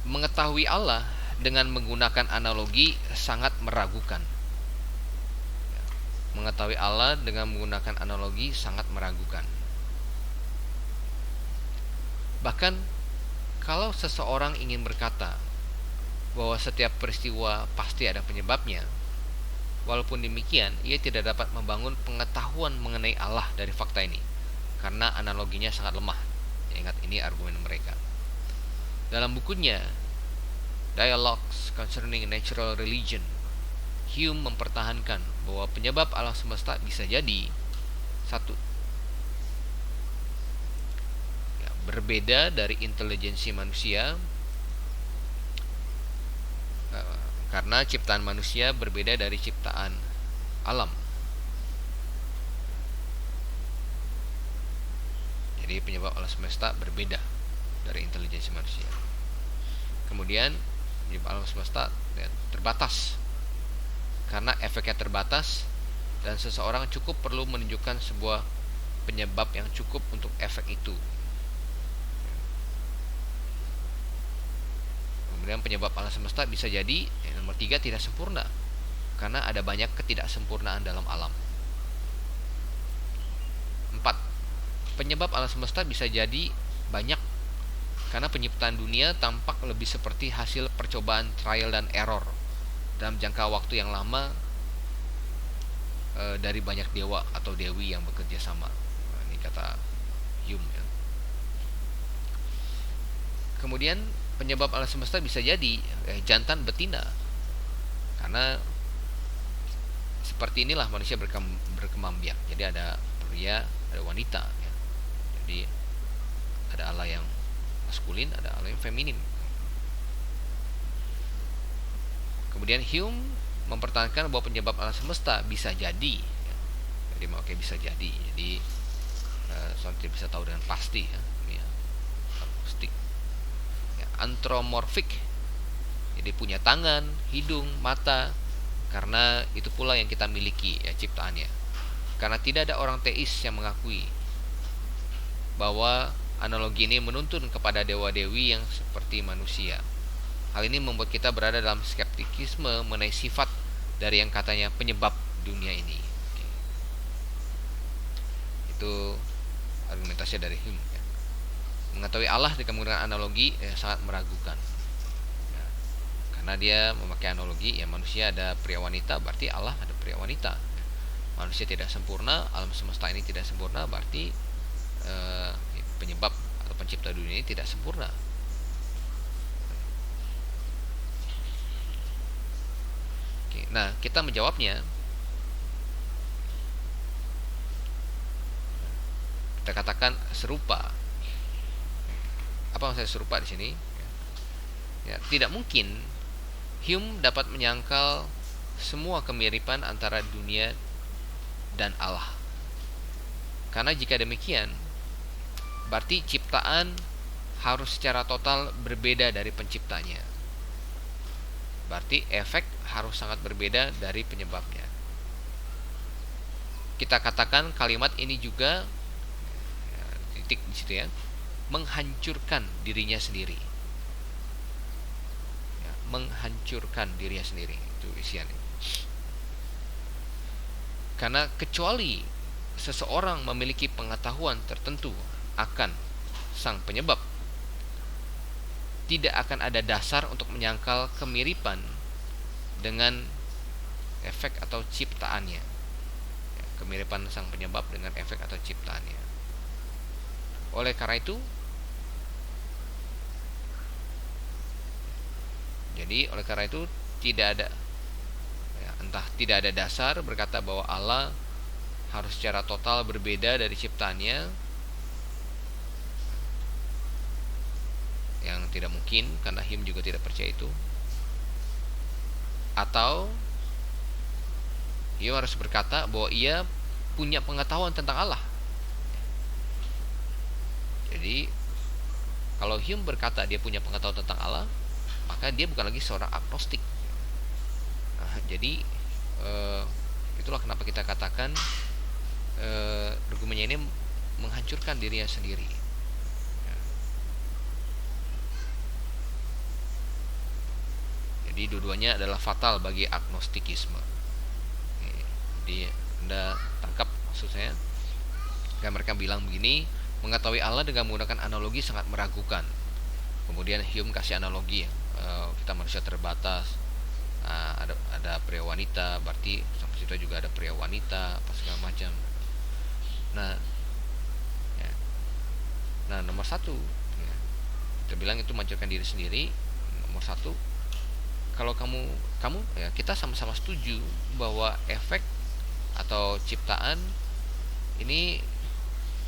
mengetahui Allah dengan menggunakan analogi sangat meragukan. Ya, mengetahui Allah dengan menggunakan analogi sangat meragukan. Bahkan kalau seseorang ingin berkata bahwa setiap peristiwa pasti ada penyebabnya. Walaupun demikian, ia tidak dapat membangun pengetahuan mengenai Allah dari fakta ini, karena analoginya sangat lemah. Ya, ingat, ini argumen mereka. Dalam bukunya Dialogues Concerning Natural Religion, Hume mempertahankan bahwa penyebab alam semesta bisa jadi satu, ya, berbeda dari intelijensi manusia, karena ciptaan manusia berbeda dari ciptaan alam. Jadi penyebab alam semesta berbeda dari intelijensi manusia. Kemudian penyebab alam semesta terbatas, karena efeknya terbatas dan seseorang cukup perlu menunjukkan sebuah penyebab yang cukup untuk efek itu. Kemudian penyebab alam semesta bisa jadi, nomor 3, tidak sempurna, karena ada banyak ketidaksempurnaan dalam alam. 4. Penyebab alam semesta bisa jadi banyak, karena penciptaan dunia tampak lebih seperti hasil percobaan trial dan error dalam jangka waktu yang lama dari banyak dewa atau dewi yang bekerja sama. Nah, ini kata Hume, ya. Kemudian penyebab alam semesta bisa jadi jantan betina, karena seperti inilah manusia berkembang biak. Jadi ada pria, ada wanita, ya. Jadi ada Allah yang maskulin, ada Allah yang feminim. Kemudian Hume mempertahankan bahwa penyebab alam semesta bisa jadi, ya. Jadi makanya bisa jadi. Jadi soalnya tidak bisa tahu dengan pasti, ya. Ini, ya, agnostik. Anthropomorphic, jadi punya tangan, hidung, mata, karena itu pula yang kita miliki, ya, ciptaannya. Karena tidak ada orang teis yang mengakui bahwa analogi ini menuntun kepada dewa-dewi yang seperti manusia. Hal ini membuat kita berada dalam skeptikisme mengenai sifat dari yang katanya penyebab dunia ini. Itu argumentasi dari Hume, ya. Mengetahui Allah dengan menggunakan analogi sangat meragukan, ya. Karena dia memakai analogi, ya, manusia ada pria wanita, berarti Allah ada pria wanita. Manusia tidak sempurna, alam semesta ini tidak sempurna, berarti penyebab atau pencipta dunia ini tidak sempurna. Oke, nah kita menjawabnya, kita katakan serupa. Apa maksudnya serupa di sini? Ya, tidak mungkin Hume dapat menyangkal semua kemiripan antara dunia dan Allah. Karena jika demikian, berarti ciptaan harus secara total berbeda dari penciptanya. Berarti efek harus sangat berbeda dari penyebabnya. Kita katakan kalimat ini juga, ya, titik di situ, ya, menghancurkan dirinya sendiri, ya, menghancurkan dirinya sendiri, itu isiannya. Karena kecuali seseorang memiliki pengetahuan tertentu akan sang penyebab, tidak akan ada dasar untuk menyangkal kemiripan dengan efek atau ciptaannya, ya, kemiripan sang penyebab dengan efek atau ciptaannya. Oleh karena itu, tidak ada, ya, entah tidak ada dasar berkata bahwa Allah harus secara total berbeda dari ciptaannya, yang tidak mungkin, karena Hume juga tidak percaya itu. Atau Hume harus berkata bahwa ia punya pengetahuan tentang Allah. Jadi kalau Hume berkata dia punya pengetahuan tentang Allah, maka dia bukan lagi seorang agnostik. Nah, jadi itulah kenapa kita katakan argumennya ini menghancurkan dirinya sendiri. Jadi dua-duanya adalah fatal bagi agnostikisme. Jadi Anda tangkap maksud saya? Dan mereka bilang begini, mengetahui Allah dengan menggunakan analogi sangat meragukan. Kemudian Hume kasih analogi, ya, kita manusia terbatas. Ada pria wanita, berarti sang pencipta juga ada pria wanita, apa segala macam. Nah, ya. Nah, nomor satu, ya, kita bilang itu menciptakan diri sendiri. Nomor satu, kalau kamu ya, kita sama-sama setuju bahwa efek atau ciptaan ini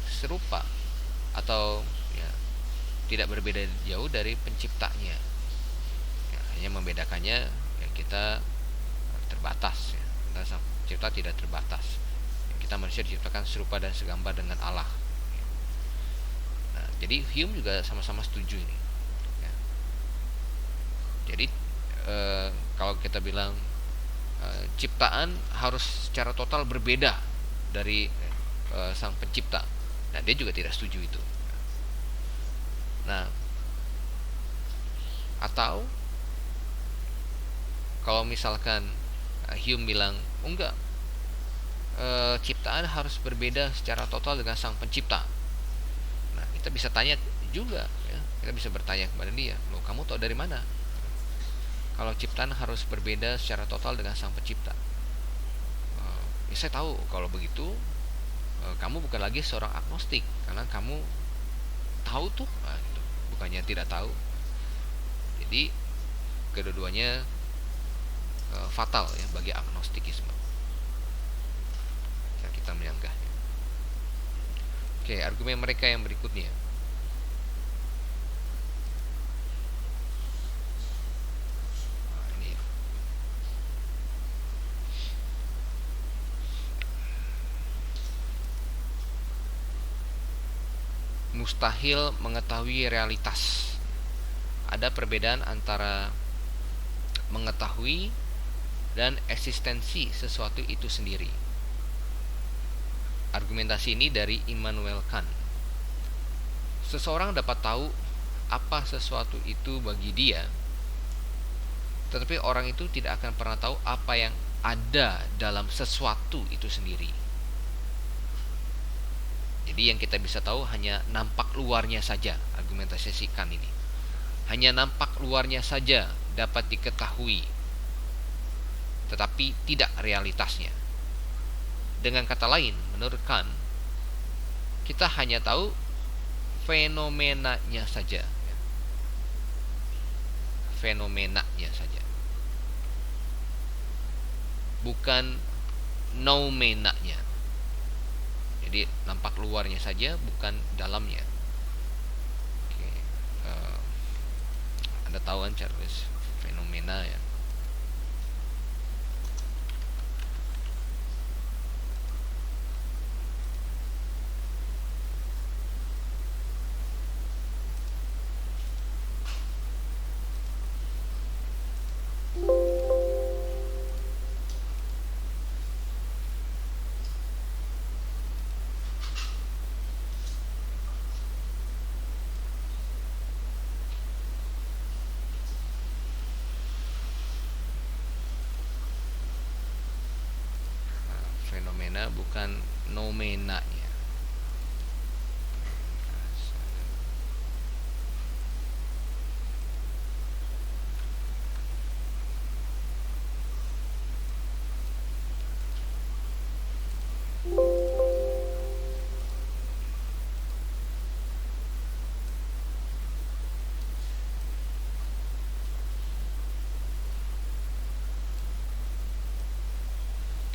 serupa atau ya tidak berbeda jauh dari penciptanya. Ya, hanya membedakannya ya kita terbatas ya. Kita sang pencipta tidak terbatas. Ya, kita manusia diciptakan serupa dan segambar dengan Allah. Nah, jadi Hume juga sama-sama setuju ini. Ya. Jadi kalau kita bilang ciptaan harus secara total berbeda dari sang pencipta, nah dia juga tidak setuju itu. Nah, atau kalau misalkan Hume bilang enggak, ciptaan harus berbeda secara total dengan sang pencipta. Nah, kita bisa tanya juga ya, kita bisa bertanya kepada dia, loh kamu tahu dari mana kalau ciptaan harus berbeda secara total dengan sang pencipta? Ya saya tahu kalau begitu kamu bukan lagi seorang agnostik, karena kamu tahu tuh, gitu. Bukannya tidak tahu. Jadi kedua-duanya fatal ya bagi agnostikisme. Ya, kita menyanggahnya. Oke, argumen mereka yang berikutnya. Mustahil mengetahui realitas. Ada perbedaan antara mengetahui dan eksistensi sesuatu itu sendiri. Argumentasi ini dari Immanuel Kant. Seseorang dapat tahu apa sesuatu itu bagi dia, tetapi orang itu tidak akan pernah tahu apa yang ada dalam sesuatu itu sendiri. Jadi yang kita bisa tahu hanya nampak luarnya saja. Argumentasi si Kant ini, hanya nampak luarnya saja dapat diketahui, tetapi tidak realitasnya. Dengan kata lain, menurut Kant, kita hanya tahu fenomenanya saja. Fenomenanya saja, bukan noumenanya. Jadi nampak luarnya saja, bukan dalamnya. Oke, Anda tahu kan Charles fenomena ya. Fenomena bukan noumenanya.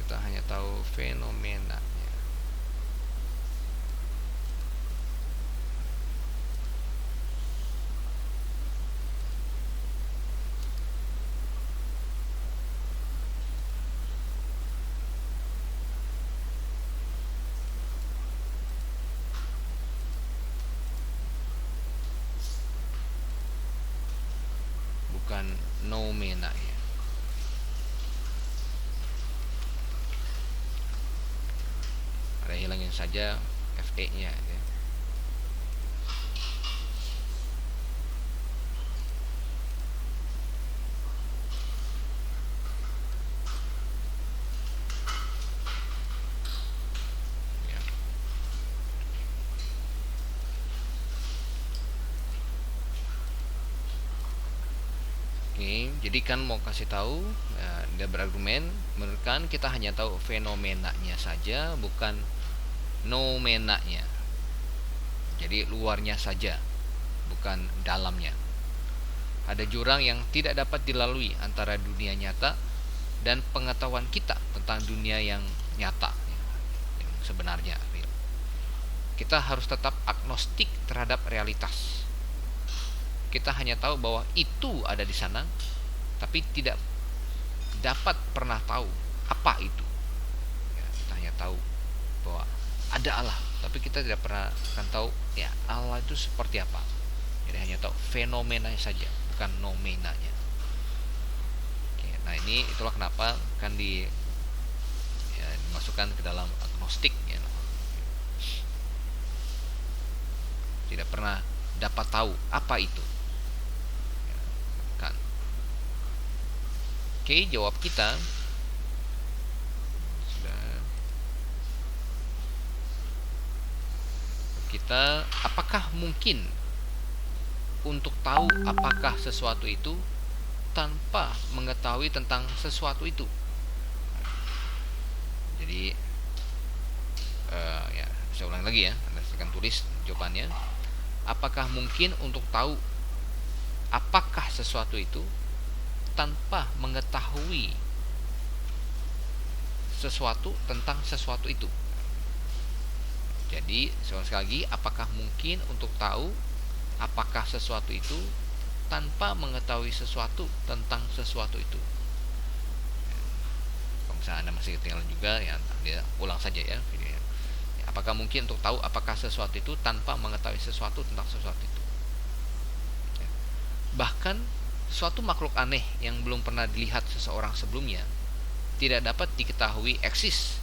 Kita hanya tahu fenomenanya. Bukan noumenanya. Ada hilangin saja FE-nya ya. Ya. Oke, jadi kan mau kasih tahu, dia berargumen, menurut kan kita hanya tahu fenomenanya saja, bukan nomenanya. Jadi luarnya saja, bukan dalamnya. Ada jurang yang tidak dapat dilalui antara dunia nyata dan pengetahuan kita tentang dunia yang nyata, yang sebenarnya. Kita harus tetap agnostik terhadap realitas. Kita hanya tahu bahwa itu ada di sana, tapi tidak dapat pernah tahu apa itu. Ya, kita hanya tahu bahwa ada Allah, tapi kita tidak pernah akan tahu ya Allah itu seperti apa. Jadi hanya tahu fenomenanya saja, bukan nomenanya. Oke, nah ini itulah kenapa kan dimasukkan ke dalam agnostik ya. Tidak pernah dapat tahu apa itu. Kan. Oke, jawab kita sudah. Kita, apakah mungkin untuk tahu apakah sesuatu itu tanpa mengetahui tentang sesuatu itu? Jadi ya saya ulang lagi ya, Anda silakan tulis jawabannya. Apakah mungkin untuk tahu apakah sesuatu itu tanpa mengetahui sesuatu tentang sesuatu itu? Jadi sekali lagi, apakah mungkin untuk tahu apakah sesuatu itu tanpa mengetahui sesuatu tentang sesuatu itu? Kalau misalnya Anda masih ketinggalan juga, ya dia ulang saja ya videonya. Apakah mungkin untuk tahu apakah sesuatu itu tanpa mengetahui sesuatu tentang sesuatu itu? Bahkan suatu makhluk aneh yang belum pernah dilihat seseorang sebelumnya tidak dapat diketahui eksis,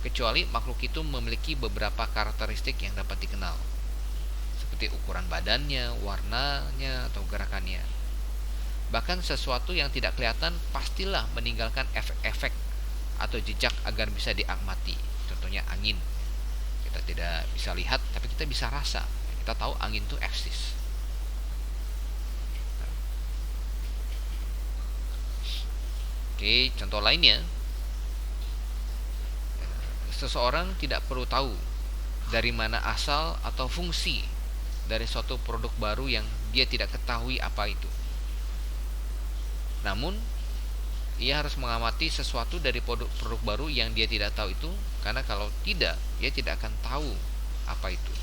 kecuali makhluk itu memiliki beberapa karakteristik yang dapat dikenal, seperti ukuran badannya, warnanya, atau gerakannya. Bahkan sesuatu yang tidak kelihatan pastilah meninggalkan efek-efek atau jejak agar bisa diamati. Contohnya angin. Kita tidak bisa lihat, tapi kita bisa rasa. Kita tahu angin itu eksis. Oke, contoh lainnya, seseorang tidak perlu tahu dari mana asal atau fungsi dari suatu produk baru yang dia tidak ketahui apa itu. Namun, ia harus mengamati sesuatu dari produk baru yang dia tidak tahu itu, karena kalau tidak, dia tidak akan tahu apa itu.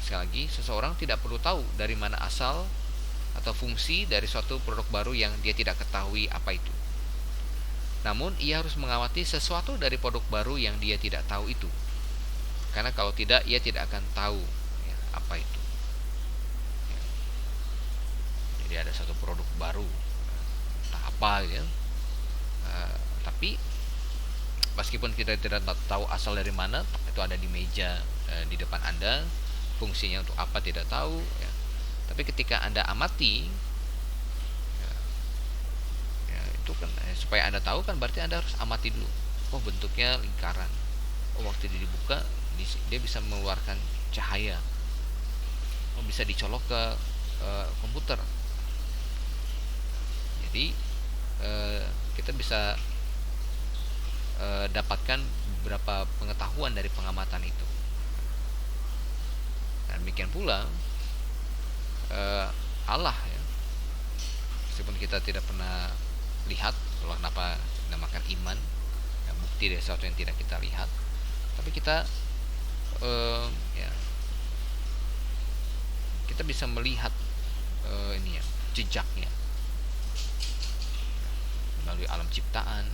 Sekali lagi, seseorang tidak perlu tahu dari mana asal atau fungsi dari suatu produk baru yang dia tidak ketahui apa itu. Namun, ia harus mengamati sesuatu dari produk baru yang dia tidak tahu itu, karena kalau tidak, ia tidak akan tahu ya, apa itu. Jadi ada satu produk baru, entah apa gitu ya. Tapi meskipun kita tidak tahu asal dari mana, itu ada di meja di depan Anda, fungsinya untuk apa tidak tahu ya. Tapi ketika Anda amati ya, itu kan supaya Anda tahu kan berarti Anda harus amati dulu. Oh, bentuknya lingkaran. Oh, waktu dia dibuka dia bisa mengeluarkan cahaya. Oh, bisa dicolok ke komputer. Jadi kita bisa dapatkan beberapa pengetahuan dari pengamatan itu. Dan demikian pula Allah ya. Meskipun kita tidak pernah lihat, kalau kenapa dinamakan iman ya, bukti dari sesuatu yang tidak kita lihat, tapi kita ya kita bisa melihat ini ya, jejaknya melalui alam ciptaan,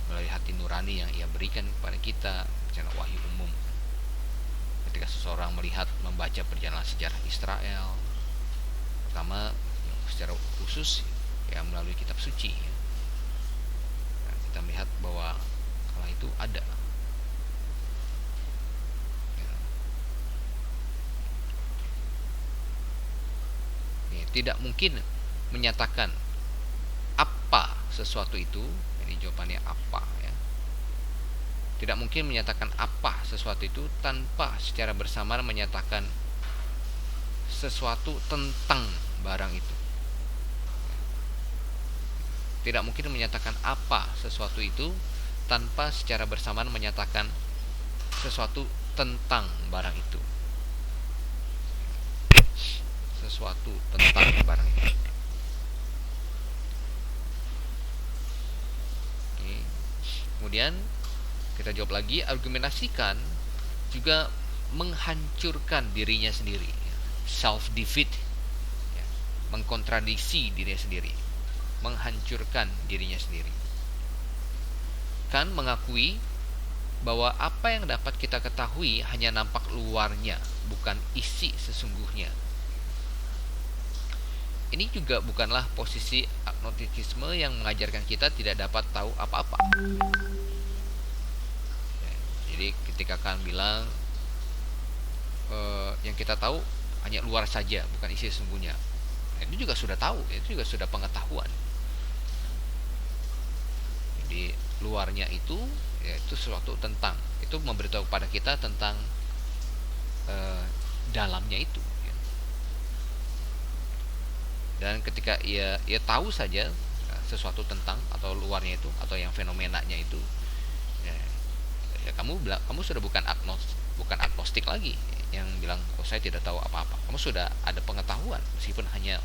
melalui hati nurani yang ia berikan kepada kita secara wahyu umum. Ketika seseorang membaca perjalanan sejarah Israel, pertama secara khusus ya melalui kitab suci, nah, kita melihat bahwa Allah itu ada. Ya, tidak mungkin menyatakan apa sesuatu itu. Ini jawabannya apa ya. Tidak mungkin menyatakan apa sesuatu itu tanpa secara bersamaan menyatakan sesuatu tentang barang itu. Tidak mungkin menyatakan apa sesuatu itu tanpa secara bersamaan menyatakan sesuatu tentang barang itu. Sesuatu tentang barang itu. Oke. Kemudian kita jawab lagi, argumentasikan juga menghancurkan dirinya sendiri, self defeat, ya, mengkontradiksi dirinya sendiri, menghancurkan dirinya sendiri. Kan mengakui bahwa apa yang dapat kita ketahui hanya nampak luarnya, bukan isi sesungguhnya. Ini juga bukanlah posisi agnostisisme yang mengajarkan kita tidak dapat tahu apa-apa. Jadi ketika kalian bilang yang kita tahu hanya luar saja, bukan isi sesungguhnya, itu juga sudah tahu, itu juga sudah pengetahuan. Jadi luarnya itu yaitu sesuatu tentang, itu memberitahu kepada kita tentang dalamnya itu. Dan ketika ia tahu saja sesuatu tentang atau luarnya itu atau yang fenomenanya itu, ya kamu sudah bukan agnostik lagi yang bilang saya tidak tahu apa-apa. Kamu sudah ada pengetahuan meskipun hanya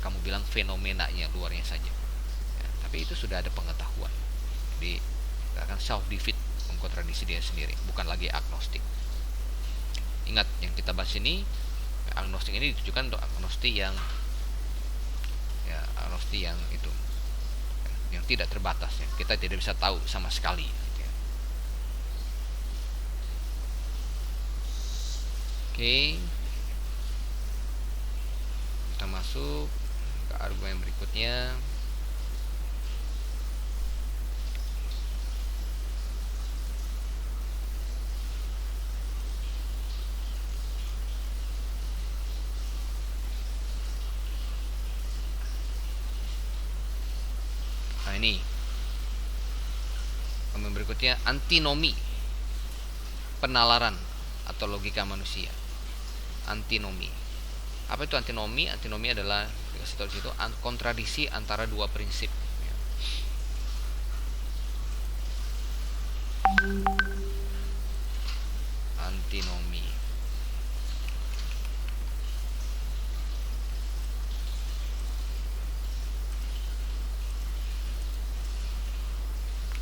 kamu bilang fenomenanya luarnya saja, tapi itu sudah ada pengetahuan. Jadi akan self defeat, mengkontradiksi dia sendiri, bukan lagi agnostik. Ingat yang kita bahas ini, agnostik ini ditujukan untuk agnostik yang itu, yang tidak terbatas, ya. Kita tidak bisa tahu sama sekali, gitu ya. Oke, kita masuk ke argumen berikutnya. Nah ini argumen berikutnya, antinomi penalaran atau logika manusia. Antinomi. Apa itu antinomi? Antinomi adalah dikasih tahu di situ kontradiksi antara dua prinsip. Antinomi.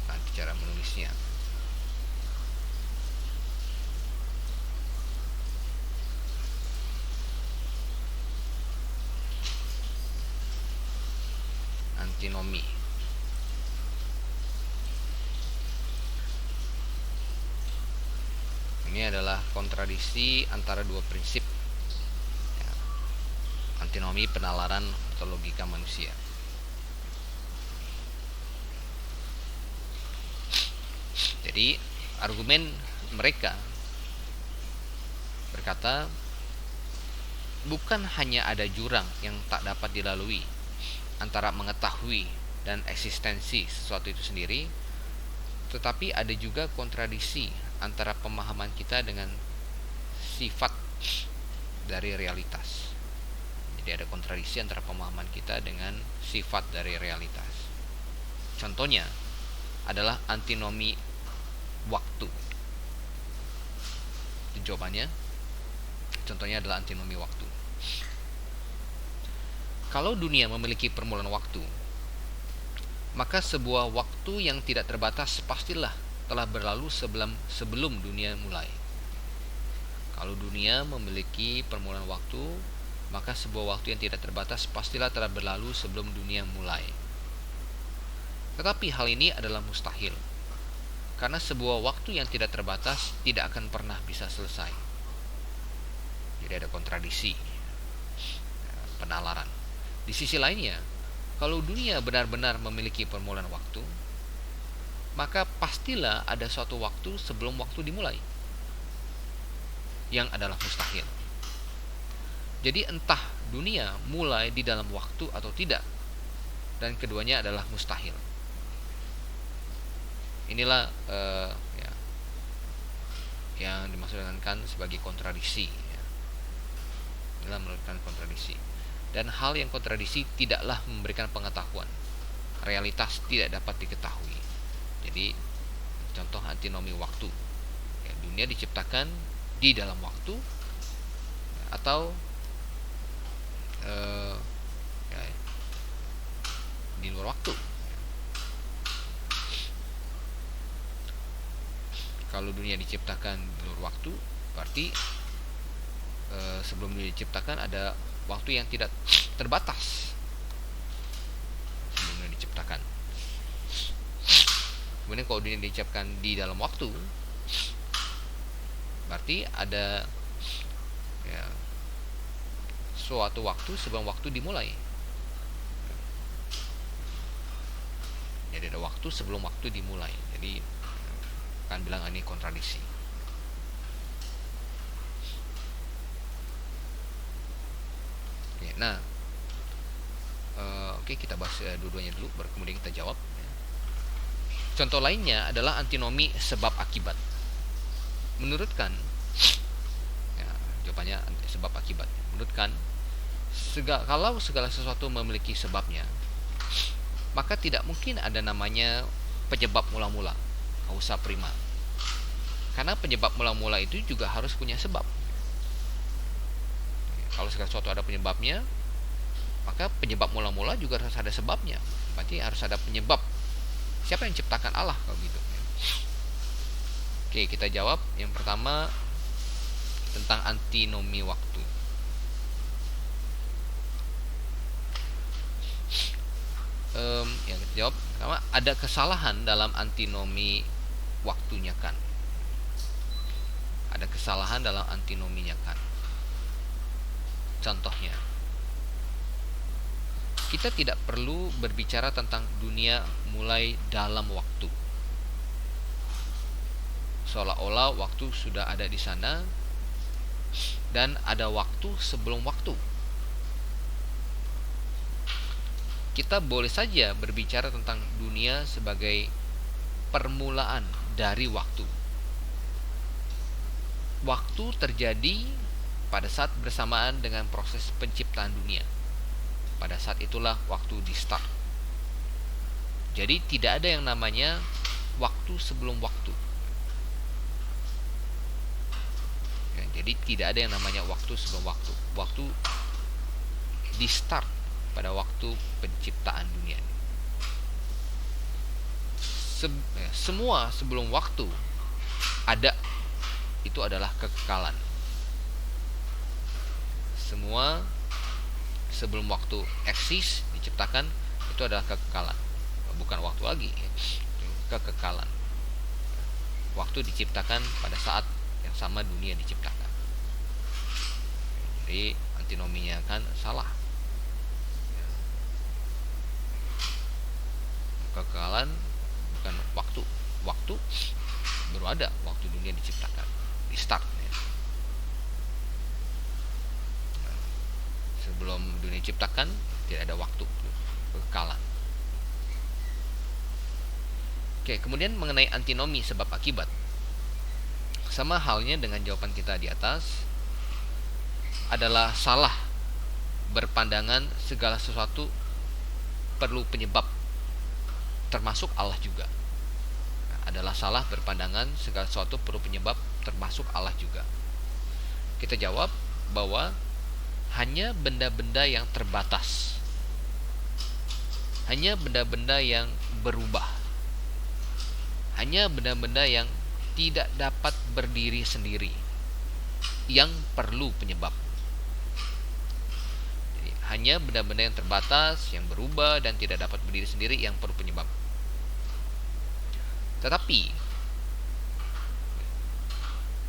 Nanti cara menulisnya. Antinomi. Ini adalah kontradiksi antara dua prinsip, ya. Antinomi penalaran atau logika manusia. Jadi argumen mereka berkata bukan hanya ada jurang yang tak dapat dilalui antara mengetahui dan eksistensi sesuatu itu sendiri, tetapi ada juga kontradiksi antara pemahaman kita dengan sifat dari realitas. Jadi ada kontradiksi antara pemahaman kita dengan sifat dari realitas. Contohnya adalah antinomi waktu. Jawabannya, contohnya adalah antinomi waktu. Kalau dunia memiliki permulaan waktu, maka sebuah waktu yang tidak terbatas pastilah telah berlalu sebelum dunia mulai. Kalau dunia memiliki permulaan waktu, maka sebuah waktu yang tidak terbatas pastilah telah berlalu sebelum dunia mulai. Tetapi hal ini adalah mustahil, karena sebuah waktu yang tidak terbatas tidak akan pernah bisa selesai. Jadi ada kontradiksi, penalaran. Di sisi lainnya, kalau dunia benar-benar memiliki permulaan waktu, maka pastilah ada suatu waktu sebelum waktu dimulai, yang adalah mustahil. Jadi entah dunia mulai di dalam waktu atau tidak, dan keduanya adalah mustahil. Inilah yang dimaksudkan sebagai kontradiksi, ya. Inilah menurut melahirkan kontradiksi. Dan hal yang kontradiksi tidaklah memberikan pengetahuan. Realitas tidak dapat diketahui. Jadi contoh antinomi waktu, ya, dunia diciptakan di dalam waktu atau ya, di luar waktu. Kalau dunia diciptakan di luar waktu, berarti sebelum dunia diciptakan ada waktu yang tidak terbatas sebelum dunia diciptakan. Kemudian kalau dunia diciptakan di dalam waktu, berarti ada ya, suatu waktu sebelum waktu dimulai. Jadi ada waktu sebelum waktu dimulai. Jadi kan bilang ini kontradiksi. Oke, nah, oke, kita bahas dua-duanya dulu, baru kemudian kita jawab. Contoh lainnya adalah antinomi sebab akibat. Menurutkan, ya, jawabannya sebab akibat. Menurutkan, kalau segala sesuatu memiliki sebabnya, maka tidak mungkin ada namanya penyebab mula-mula, causa prima. Karena penyebab mula-mula itu juga harus punya sebab. Kalau segala sesuatu ada penyebabnya, maka penyebab mula-mula juga harus ada sebabnya. Berarti harus ada penyebab. Siapa yang ciptakan? Allah, kalau gitu. Oke, kita jawab. Yang pertama tentang antinomi waktu. Yang kita jawab pertama, ada kesalahan dalam antinomi waktunya kan. Ada kesalahan dalam antinominya kan. Contohnya, kita tidak perlu berbicara tentang dunia mulai dalam waktu, seolah-olah waktu sudah ada di sana dan ada waktu sebelum waktu. Kita boleh saja berbicara tentang dunia sebagai permulaan dari waktu. Waktu terjadi pada saat bersamaan dengan proses penciptaan dunia. Pada saat itulah waktu di start. Jadi tidak ada yang namanya waktu sebelum waktu. Ya, jadi tidak ada yang namanya waktu sebelum waktu. Waktu di start pada waktu penciptaan dunia. Semua sebelum waktu ada, itu adalah kekekalan. Semua sebelum waktu eksis, diciptakan, itu adalah kekekalan. Bukan waktu lagi, kekekalan. Waktu diciptakan pada saat yang sama dunia diciptakan. Jadi antinominya kan salah. Kekekalan bukan waktu. Waktu baru ada waktu dunia diciptakan, di start. Sebelum dunia diciptakan tidak ada waktu, kekekalan. Oke, kemudian mengenai antinomi sebab akibat, sama halnya dengan jawaban kita di atas, adalah salah berpandangan segala sesuatu perlu penyebab, termasuk Allah juga. Adalah salah berpandangan segala sesuatu perlu penyebab, termasuk Allah juga. Kita jawab bahwa hanya benda-benda yang terbatas, hanya benda-benda yang berubah, hanya benda-benda yang tidak dapat berdiri sendiri yang perlu penyebab. Jadi, hanya benda-benda yang terbatas, yang berubah dan tidak dapat berdiri sendiri yang perlu penyebab. Tetapi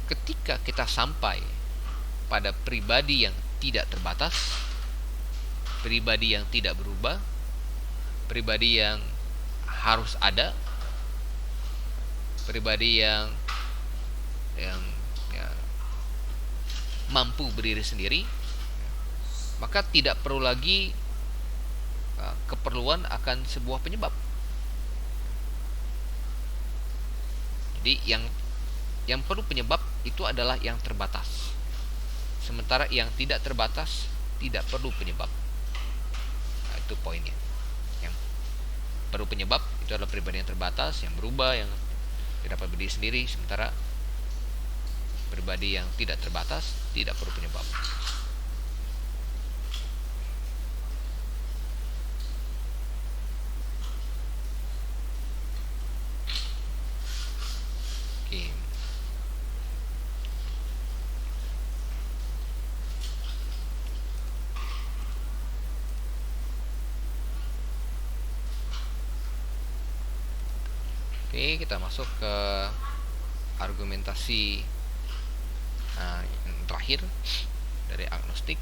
ketika kita sampai pada pribadi yang tidak terbatas, pribadi yang tidak berubah, pribadi yang harus ada, pribadi yang ya, mampu berdiri sendiri, maka tidak perlu lagi keperluan akan sebuah penyebab. Jadi yang perlu penyebab itu adalah yang terbatas. Sementara yang tidak terbatas tidak perlu penyebab. Nah, itu poinnya. Yang perlu penyebab itu adalah pribadi yang terbatas, yang berubah, yang tidak dapat berdiri sendiri, sementara pribadi yang tidak terbatas tidak perlu penyebab. Oke. Oke, kita masuk ke argumentasi yang terakhir dari agnostik.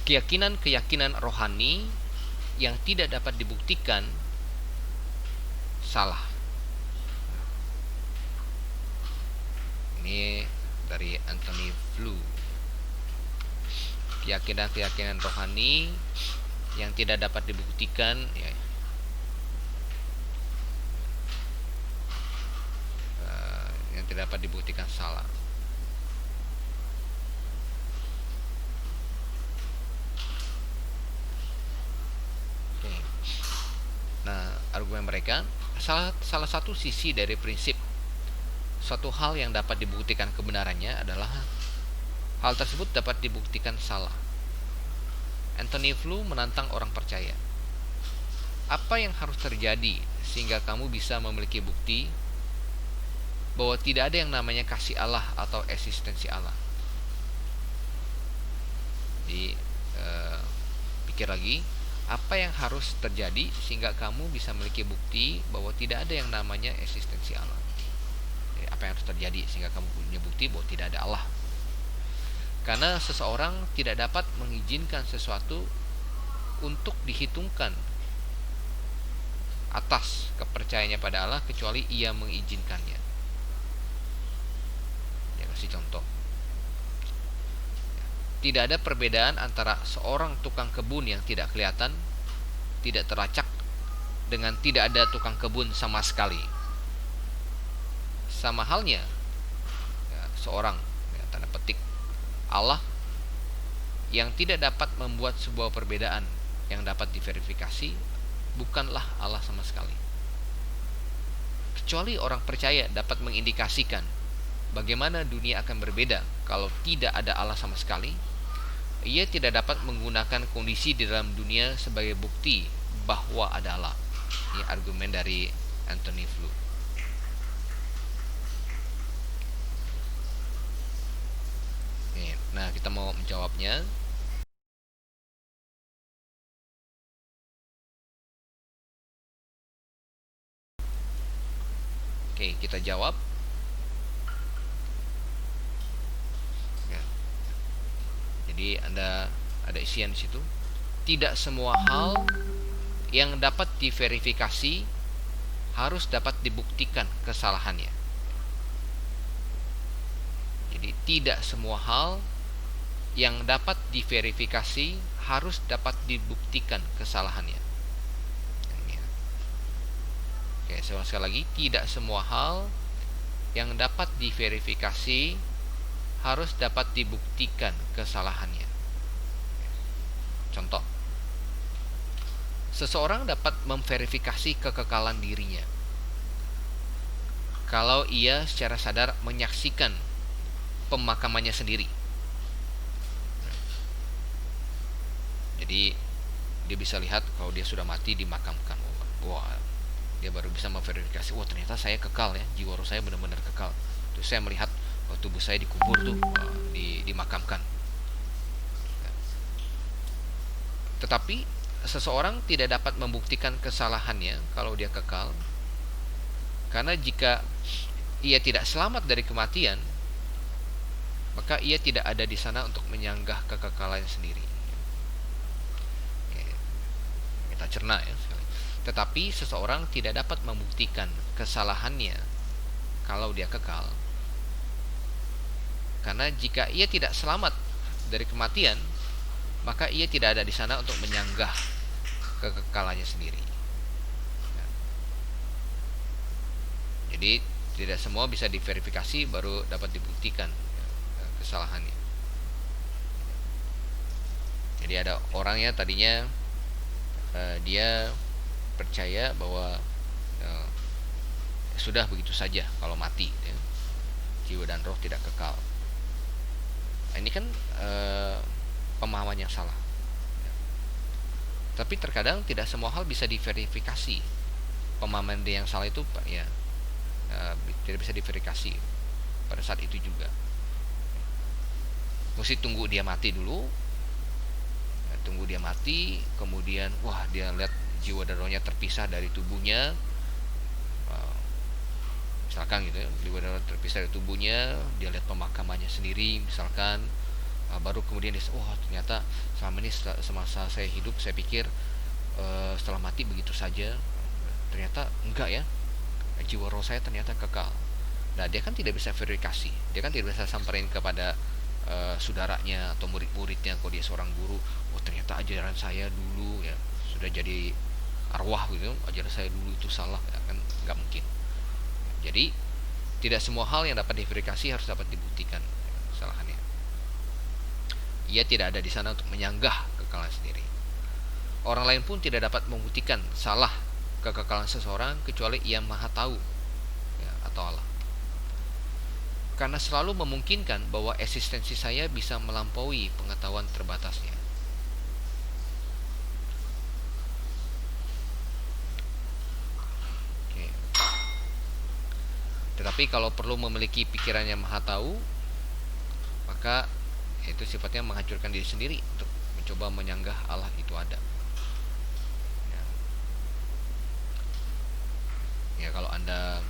Keyakinan-keyakinan rohani yang tidak dapat dibuktikan salah. Ini dari Anthony Flew. Keyakinan-keyakinan rohani yang tidak dapat dibuktikan yang tidak dapat dibuktikan salah. Oke. Nah, argumen mereka, salah satu sisi dari prinsip suatu hal yang dapat dibuktikan kebenarannya adalah hal tersebut dapat dibuktikan salah. Anthony Flew menantang orang percaya. Apa yang harus terjadi sehingga kamu bisa memiliki bukti bahwa tidak ada yang namanya kasih Allah atau eksistensi Allah? Jadi pikir lagi, apa yang harus terjadi sehingga kamu bisa memiliki bukti bahwa tidak ada yang namanya eksistensi Allah? Jadi, apa yang harus terjadi sehingga kamu punya bukti bahwa tidak ada Allah? Karena seseorang tidak dapat mengizinkan sesuatu untuk dihitungkan atas kepercayaannya pada Allah kecuali ia mengizinkannya. Ya, kasih contoh. Tidak ada perbedaan antara seorang tukang kebun yang tidak kelihatan, tidak teracak, dengan tidak ada tukang kebun sama sekali. Sama halnya seorang, tanda petik, Allah yang tidak dapat membuat sebuah perbedaan yang dapat diverifikasi bukanlah Allah sama sekali. Kecuali orang percaya dapat mengindikasikan bagaimana dunia akan berbeda kalau tidak ada Allah sama sekali, ia tidak dapat menggunakan kondisi di dalam dunia sebagai bukti bahwa ada Allah. Ini argumen dari Anthony Flew. Nah, kita mau menjawabnya. Oke, kita jawab. Ya. Jadi ada isian di situ. Tidak semua hal yang dapat diverifikasi harus dapat dibuktikan kesalahannya. Jadi tidak semua hal yang dapat diverifikasi harus dapat dibuktikan kesalahannya. Oke, sekali lagi, tidak semua hal yang dapat diverifikasi harus dapat dibuktikan kesalahannya. Contoh, seseorang dapat memverifikasi kekekalan dirinya kalau ia secara sadar menyaksikan pemakamannya sendiri. Jadi dia bisa lihat kalau dia sudah mati dimakamkan. Wah, dia baru bisa memverifikasi, wah ternyata saya kekal ya, jiwa roh saya benar-benar kekal. Terus saya melihat tubuh saya dikubur tuh, dimakamkan. Tetapi seseorang tidak dapat membuktikan kesalahannya kalau dia kekal, karena jika ia tidak selamat dari kematian, maka ia tidak ada di sana untuk menyanggah kekekalannya sendiri. Kita cerna ya. Tetapi seseorang tidak dapat membuktikan kesalahannya kalau dia kekal, karena jika ia tidak selamat dari kematian, maka ia tidak ada di sana untuk menyanggah kekekalannya sendiri. Jadi Tidak semua bisa diverifikasi baru dapat dibuktikan kesalahannya. Jadi ada orangnya tadinya dia percaya bahwa sudah begitu saja kalau mati, ya, jiwa dan roh tidak kekal. Nah, ini kan pemahaman yang salah. Tapi terkadang tidak semua hal bisa diverifikasi. Pemahaman yang salah itu ya tidak bisa diverifikasi pada saat itu juga. Mesti tunggu dia mati dulu, tunggu dia mati, kemudian wah dia lihat jiwa dan rohnya terpisah dari tubuhnya, misalkan gitu ya, jiwa dan roh terpisah dari tubuhnya, dia lihat pemakamannya sendiri misalkan, baru kemudian dia, wah ternyata selama ini semasa saya hidup saya pikir setelah mati begitu saja, ternyata enggak ya, jiwa roh saya ternyata kekal. Nah dia kan tidak bisa verifikasi, dia kan tidak bisa samperin kepada saudaranya atau murid-muridnya kalau dia seorang guru, oh ternyata ajaran saya dulu ya sudah jadi arwah gitu, ajaran saya dulu itu salah, ya kan nggak mungkin. Jadi tidak semua hal yang dapat diverifikasi harus dapat dibuktikan kesalahannya. Ia tidak ada di sana untuk menyanggah kekalahan sendiri. Orang lain pun tidak dapat membuktikan salah kekekalan seseorang kecuali Ia Maha Tahu, ya, atau Allah. Karena selalu memungkinkan bahwa eksistensi saya bisa melampaui pengetahuan terbatasnya. Oke. Tetapi kalau perlu memiliki pikiran yang Maha Tahu, maka itu sifatnya menghancurkan diri sendiri untuk mencoba menyanggah Allah itu ada. Ya kalau Anda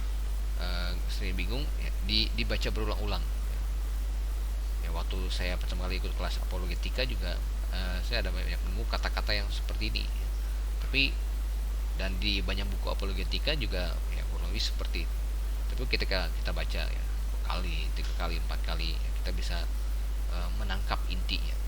sering bingung, ya, dibaca berulang-ulang. Ya, waktu saya pertama kali ikut kelas apologetika juga saya ada banyak nemu kata-kata yang seperti ini. Tapi dan di banyak buku apologetika juga ya kurang lebih seperti itu. Tapi ketika kita baca ya 2 kali, 3 kali, 4 kali, ya, kita bisa menangkap intinya.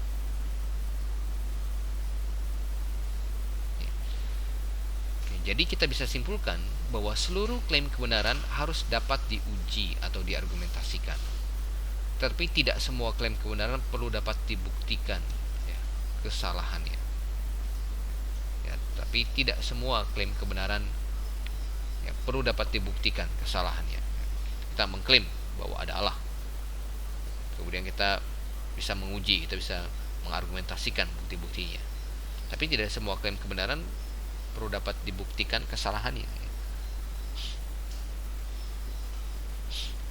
Jadi kita bisa simpulkan bahwa seluruh klaim kebenaran harus dapat diuji atau diargumentasikan. Tetapi tidak semua klaim kebenaran perlu dapat dibuktikan ya, kesalahannya. Ya, tapi tidak semua klaim kebenaran ya, perlu dapat dibuktikan kesalahannya. Kita mengklaim bahwa ada Allah. Kemudian kita bisa menguji, kita bisa mengargumentasikan bukti-buktinya. Tapi tidak semua klaim kebenaran perlu dapat dibuktikan kesalahannya.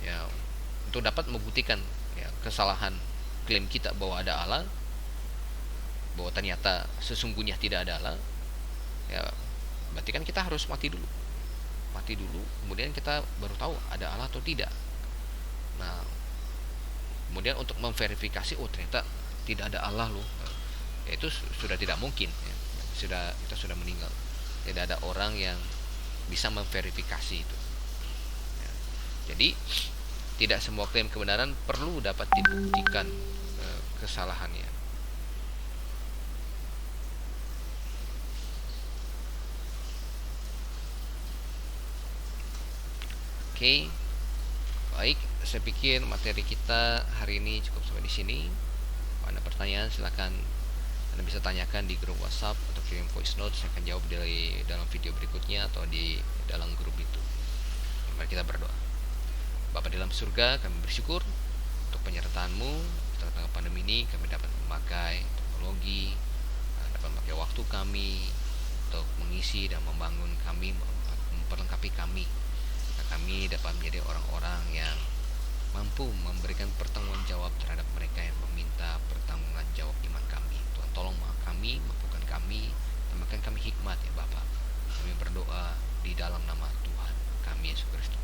Ya, untuk dapat membuktikan ya, kesalahan klaim kita bahwa ada Allah, bahwa ternyata sesungguhnya tidak ada Allah, ya berarti kan kita harus mati dulu. Mati dulu, kemudian kita baru tahu ada Allah atau tidak. Nah, kemudian untuk memverifikasi, oh ternyata tidak ada Allah loh, ya, itu sudah tidak mungkin ya. Kita sudah meninggal. Tidak ada orang yang bisa memverifikasi itu ya. Jadi tidak semua klaim kebenaran perlu dapat dibuktikan kesalahannya. Oke, baik, saya pikir materi kita hari ini cukup sampai di sini. Kalau ada pertanyaan silakan Anda bisa tanyakan di grup WhatsApp atau kirim voice note, saya akan jawab dari dalam video berikutnya atau di dalam grup itu. Mari kita berdoa. Bapa dalam surga, kami bersyukur untuk penyertaan-Mu di tengah-tengah pandemi ini. Kami dapat memakai teknologi, dapat memakai waktu kami untuk mengisi dan membangun kami, memperlengkapi kami. Nah, kami dapat menjadi orang-orang yang mampu memberikan pertanggung jawab terhadap mereka yang meminta pertanggungan jawab iman kami. Tuhan tolong kami, mampukan kami, tambahkan kami hikmat ya Bapa. Kami berdoa di dalam nama Tuhan kami Yesus Kristus.